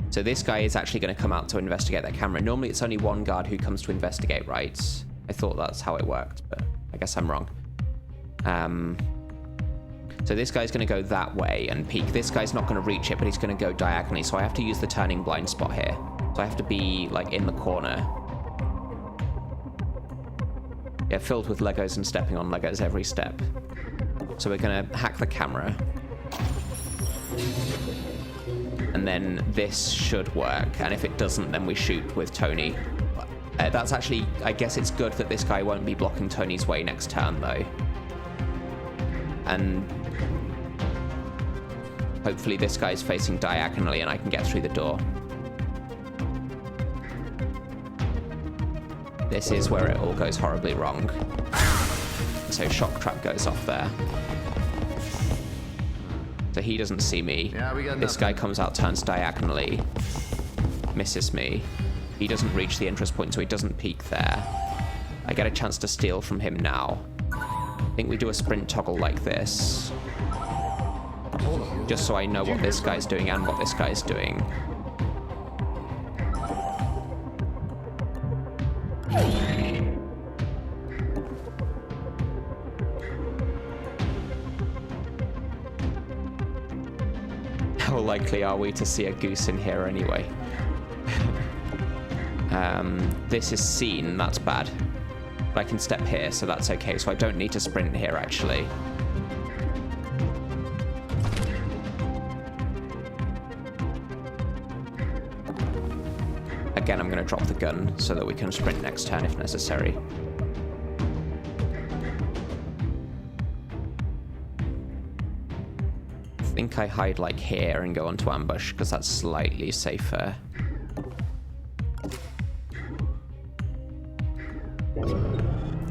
[SPEAKER 1] So this guy is actually going to come out to investigate that camera. Normally it's only one guard who comes to investigate, right? I thought that's how it worked, but I guess I'm wrong. So this guy's going to go that way and peek. This guy's not going to reach it, but he's going to go diagonally, so I have to use the turning blind spot here. So I have to be, like, in the corner. Yeah, filled with Legos and stepping on Legos every step. So we're going to hack the camera. And then this should work, and if it doesn't, then we shoot with Tony. That's actually, I guess it's good that this guy won't be blocking Tony's way next turn, though. And hopefully this guy's facing diagonally and I can get through the door. This is where it all goes horribly wrong. So shock trap goes off there. So he doesn't see me.
[SPEAKER 2] Yeah, we got
[SPEAKER 1] this guy comes out, turns diagonally, misses me. He doesn't reach the interest point, so he doesn't peek there. I get a chance to steal from him now. I think we do a sprint toggle like this. Just so I know what this guy's doing and what this guy's doing. How likely are we to see a goose in here anyway? This is seen, that's bad. But I can step here, so that's okay. So I don't need to sprint here, actually. Again, I'm going to drop the gun so that we can sprint next turn if necessary. I think I hide like here and go onto ambush because that's slightly safer.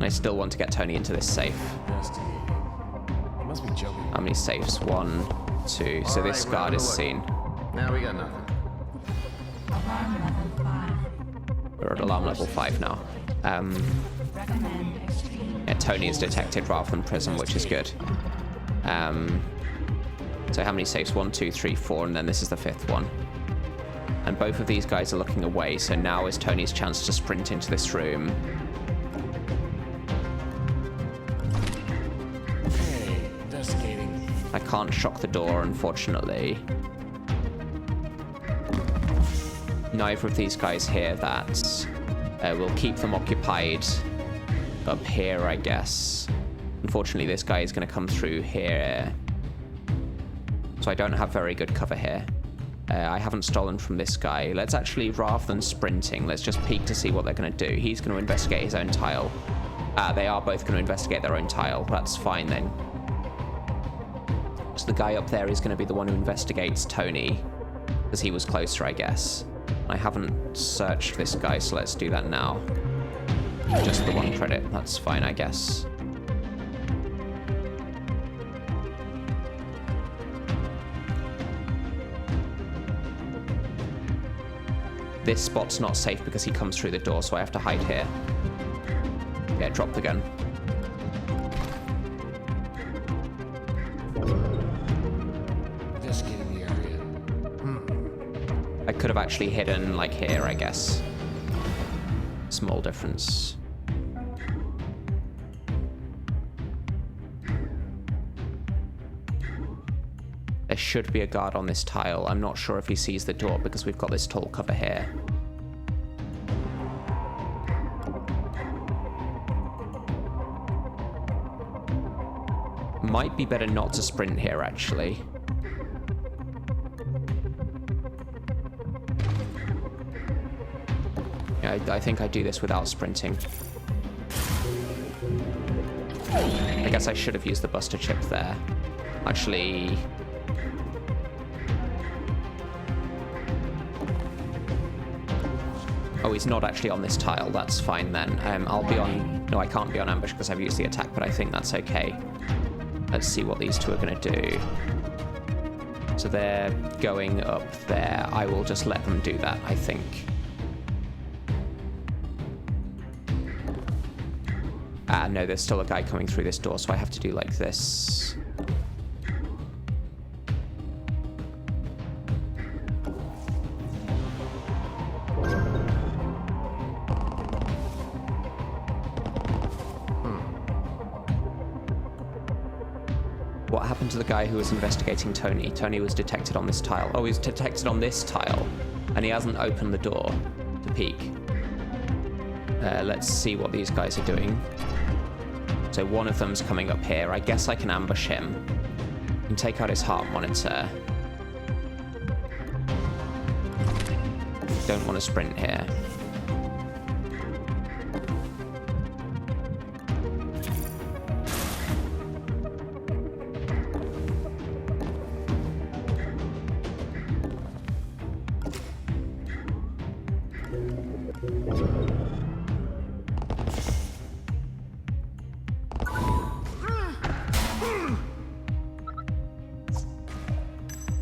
[SPEAKER 1] I still want to get Tony into this safe.
[SPEAKER 3] You must be joking.
[SPEAKER 1] How many safes? 1, 2. So
[SPEAKER 2] All
[SPEAKER 1] this
[SPEAKER 2] right,
[SPEAKER 1] guard
[SPEAKER 2] we're
[SPEAKER 1] is
[SPEAKER 2] on the
[SPEAKER 1] seen.
[SPEAKER 2] Now we got nothing.
[SPEAKER 4] Alarm level 5.
[SPEAKER 1] We're at alarm level 5 now.
[SPEAKER 4] Recommend extreme.
[SPEAKER 1] Yeah, Tony is detected rather than Prism, which is good. So how many safes? 1, 2, 3, 4, and then this is the 5th one. And both of these guys are looking away, so now is Tony's chance to sprint into this room.
[SPEAKER 3] Hey, investigating.
[SPEAKER 1] I can't shock the door, unfortunately. Neither of these guys hear that. We'll keep them occupied up here, I guess. Unfortunately, this guy is going to come through here. So I don't have very good cover here. I haven't stolen from this guy. Let's actually, rather than sprinting, let's just peek to see what they're going to do. He's going to investigate his own tile. They are both going to investigate their own tile. That's fine then. So the guy up there is going to be the one who investigates Tony, because he was closer, I guess. I haven't searched this guy, so let's do that now. Just the 1 credit. That's fine, I guess. this spot's not safe because he comes through the door, so I have to hide here. Yeah, drop the gun.
[SPEAKER 3] Just get in the area.
[SPEAKER 1] I could have actually hidden, like, here, I guess. Small difference. There should be a guard on this tile. I'm not sure if he sees the door because we've got this tall cover here. Might be better not to sprint here, actually. Yeah, I think I do this without sprinting. I guess I should have used the buster chip there. Actually... Oh, he's not actually on this tile. That's fine then. I'll be on... No, I can't be on ambush because I've used the attack, but I think that's okay. Let's see what these two are going to do. So they're going up there. I will just let them do that, I think. Ah, no, there's still a guy coming through this door, so I have to do like this. What happened to the guy who was investigating Tony? Tony was detected on this tile. Oh, he's detected on this tile, and he hasn't opened the door to peek. Let's see what these guys are doing. So one of them's coming up here. I guess I can ambush him. I can take out his heart monitor. Don't want to sprint here.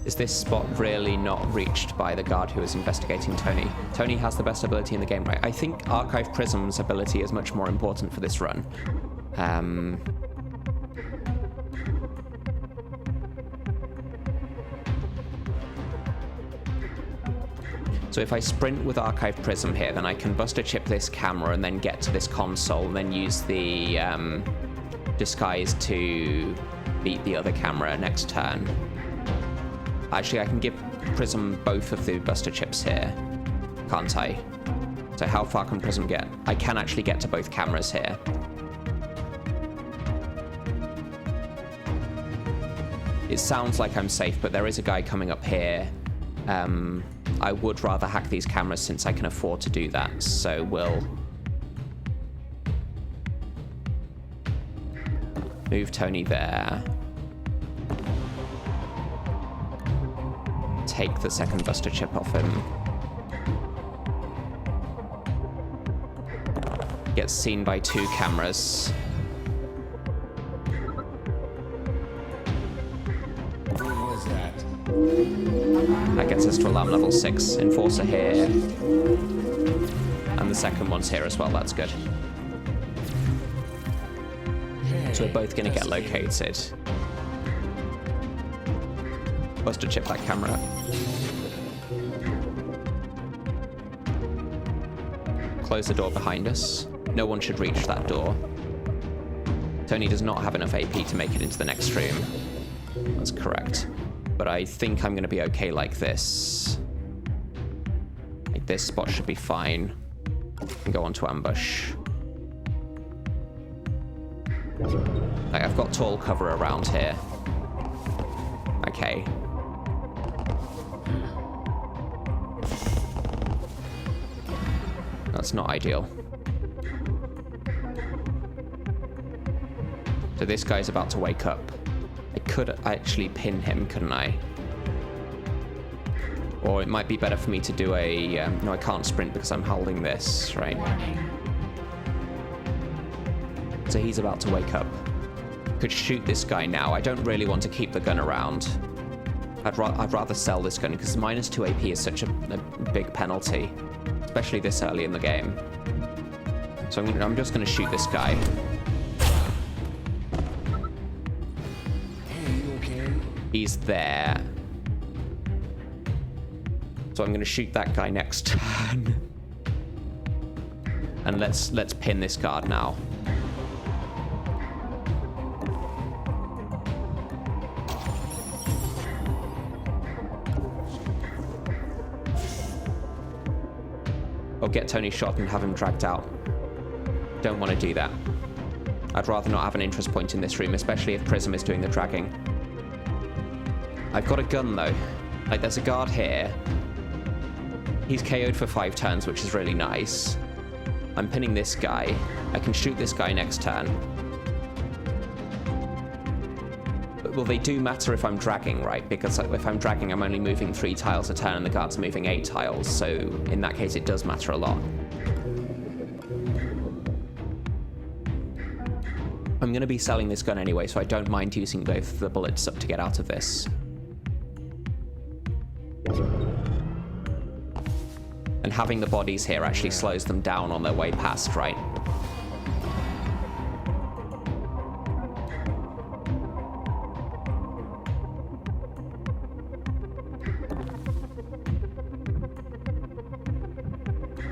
[SPEAKER 1] Is this spot really not reached by the guard who is investigating Tony? Tony has the best ability in the game, right? I think Archive Prism's ability is much more important for this run. So if I sprint with Archive Prism here, then I can buster chip this camera and then get to this console and then use the disguise to beat the other camera next turn. Actually, I can give Prism both of the buster chips here, can't I? So how far can Prism get? I can actually get to both cameras here. It sounds like I'm safe, but there is a guy coming up here. I would rather hack these cameras since I can afford to do that, so we'll move Tony there. Take the second buster chip off him. Gets seen by two cameras.
[SPEAKER 3] What was that?
[SPEAKER 1] That gets us to alarm level 6. Enforcer here. And the second one's here as well, that's good. So we're both going to get located. Buster chip that camera. Close the door behind us. No one should reach that door. Tony does not have enough AP to make it into the next room. That's correct. But I think I'm going to be okay like this. Like this spot should be fine. And go on to ambush. Like I've got tall cover around here. Okay. That's not ideal. So this guy's about to wake up. I could actually pin him, couldn't I? Or it might be better for me to do a... no, I can't sprint because I'm holding this, right? So he's about to wake up. Could shoot this guy now. I don't really want to keep the gun around. I'd rather sell this gun because -2 AP is such a big penalty, especially this early in the game. So I'm just going to shoot this guy.
[SPEAKER 3] Hey, you okay?
[SPEAKER 1] He's there. So I'm going to shoot that guy next turn. And let's pin this guard now. Or get Tony shot and have him dragged out. Don't want to do that. I'd rather not have an interest point in this room, especially if Prism is doing the dragging. I've got a gun though. Like, there's a guard here. He's KO'd for 5 turns, which is really nice. I'm pinning this guy. I can shoot this guy next turn. But, well, they do matter if I'm dragging, right? Because if I'm dragging, I'm only moving 3 tiles a turn and the guard's moving 8 tiles. So in that case, it does matter a lot. I'm going to be selling this gun anyway, so I don't mind using both the bullets up to get out of this. And having the bodies here actually slows them down on their way past, right?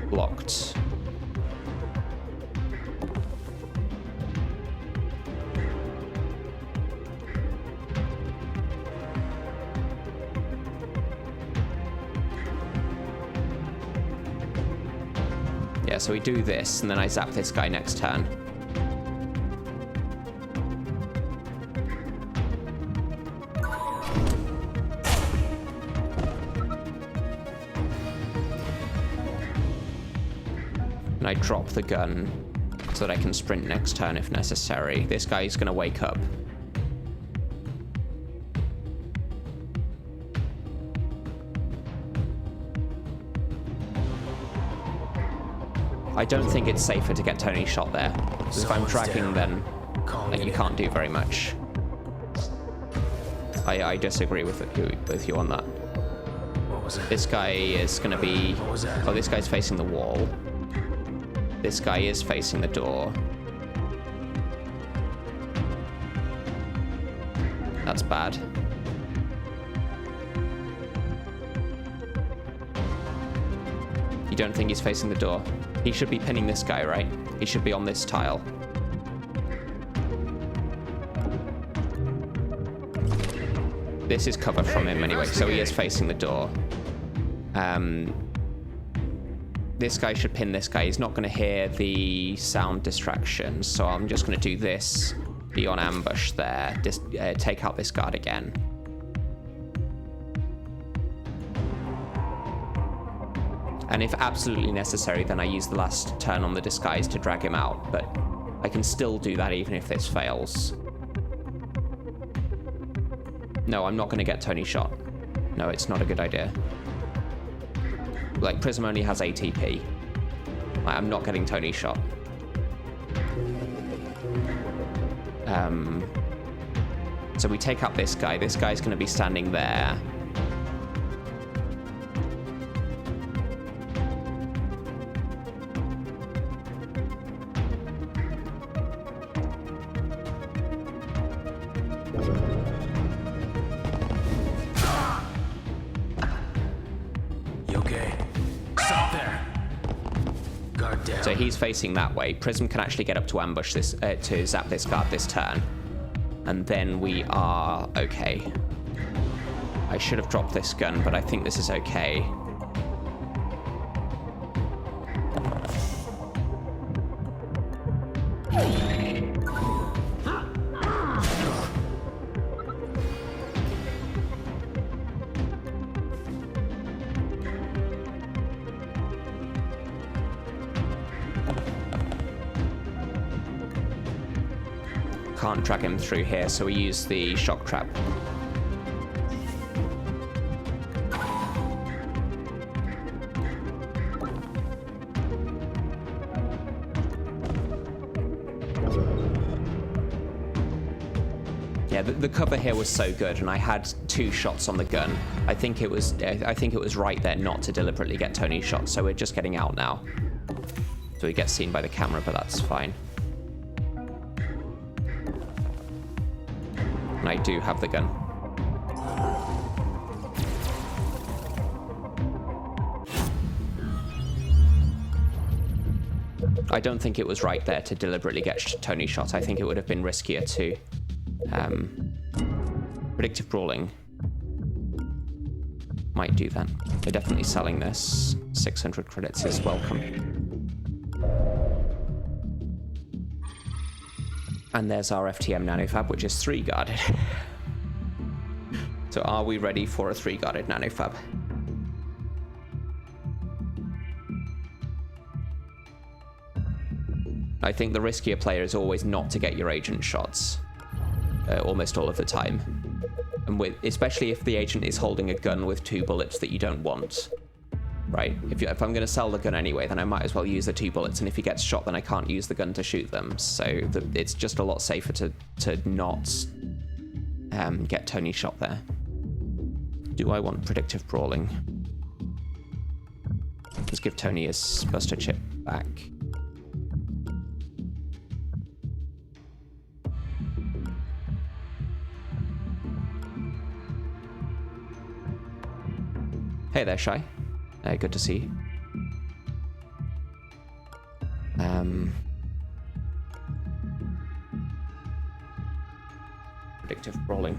[SPEAKER 1] Blocked. Yeah, so we do this, and then I zap this guy next turn. And I drop the gun so that I can sprint next turn if necessary. This guy's gonna wake up. I don't think it's safer to get Tony shot there. Because if I'm dragging, then you can't do very much. I disagree with you on that.
[SPEAKER 5] What was it?
[SPEAKER 1] This guy is going to be...
[SPEAKER 5] What was that?
[SPEAKER 1] Oh, this guy's facing the wall. This guy is facing the door. That's bad. You don't think he's facing the door? He should be pinning this guy, right? He should be on this tile. This is cover from him anyway, so he is facing the door. This guy should pin this guy. He's not going to hear the sound distractions, so I'm just going to do this. Be on ambush there. Just take out this guard again. And if absolutely necessary, then I use the last turn on the disguise to drag him out, but I can still do that even if this fails. No, I'm not going to get Tony shot. No, it's not a good idea. Like, Prism only has ATP. I'm not getting Tony shot. So we take up this guy. This guy's going to be standing there. So he's facing that way. Prism can actually get up to ambush this, to zap this guard this turn. And then we are okay. I should have dropped this gun, but I think this is okay. Can't drag him through here, so we use the shock trap. Yeah, Yeah, the cover here was so good, and I had 2 shots on the gun. I think it was right there not to deliberately get Tony's shot, so we're just getting out now. So he gets seen by the camera, but that's fine. And I do have the gun. I don't think it was right there to deliberately get Tony's shot. I think it would have been riskier to... predictive brawling might do that. They're definitely selling this. 600 credits is welcome. And there's our FTM nanofab, which is 3 guarded. So are we ready for a 3 guarded nanofab? I think the riskier player is always not to get your agent shots. Almost all of the time. And especially if the agent is holding a gun with 2 bullets that you don't want. Right? If I'm going to sell the gun anyway, then I might as well use the 2 bullets, and if he gets shot, then I can't use the gun to shoot them. So it's just a lot safer to not get Tony shot there. Do I want predictive brawling? Let's give Tony his buster chip back. Hey there, Shy. Good to see you. Predictive brawling.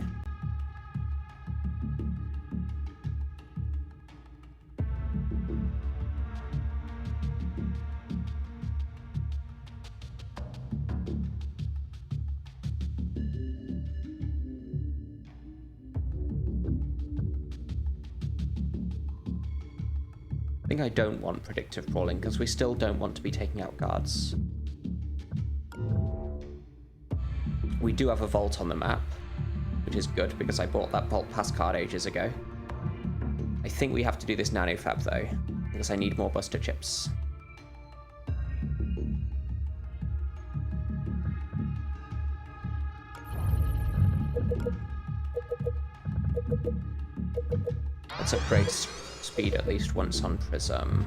[SPEAKER 1] I think I don't want predictive brawling because we still don't want to be taking out guards. We do have a vault on the map, which is good because I bought that vault pass card ages ago. I think we have to do this nanofab though, because I need more buster chips. Let's upgrade speed at least once on Prism.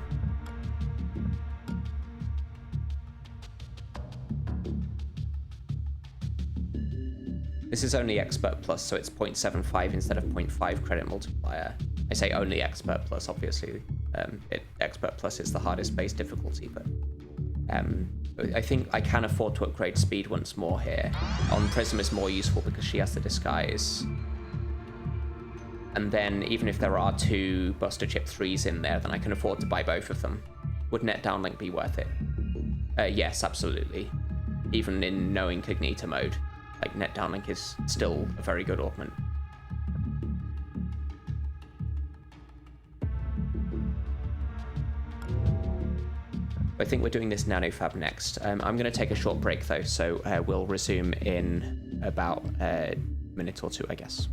[SPEAKER 1] This is only Expert Plus, so it's 0.75 instead of 0.5 credit multiplier. I say only Expert Plus, obviously. Expert Plus is the hardest base difficulty, but I think I can afford to upgrade speed once more here. On Prism is more useful because she has the disguise. And then even if there are 2 Buster Chip 3s in there, then I can afford to buy both of them. Would net downlink be worth it? Yes, absolutely. Even in no Incognita mode, like net downlink is still a very good augment. I think we're doing this nanofab next. I'm going to take a short break though, so we'll resume in about a minute or 2, I guess.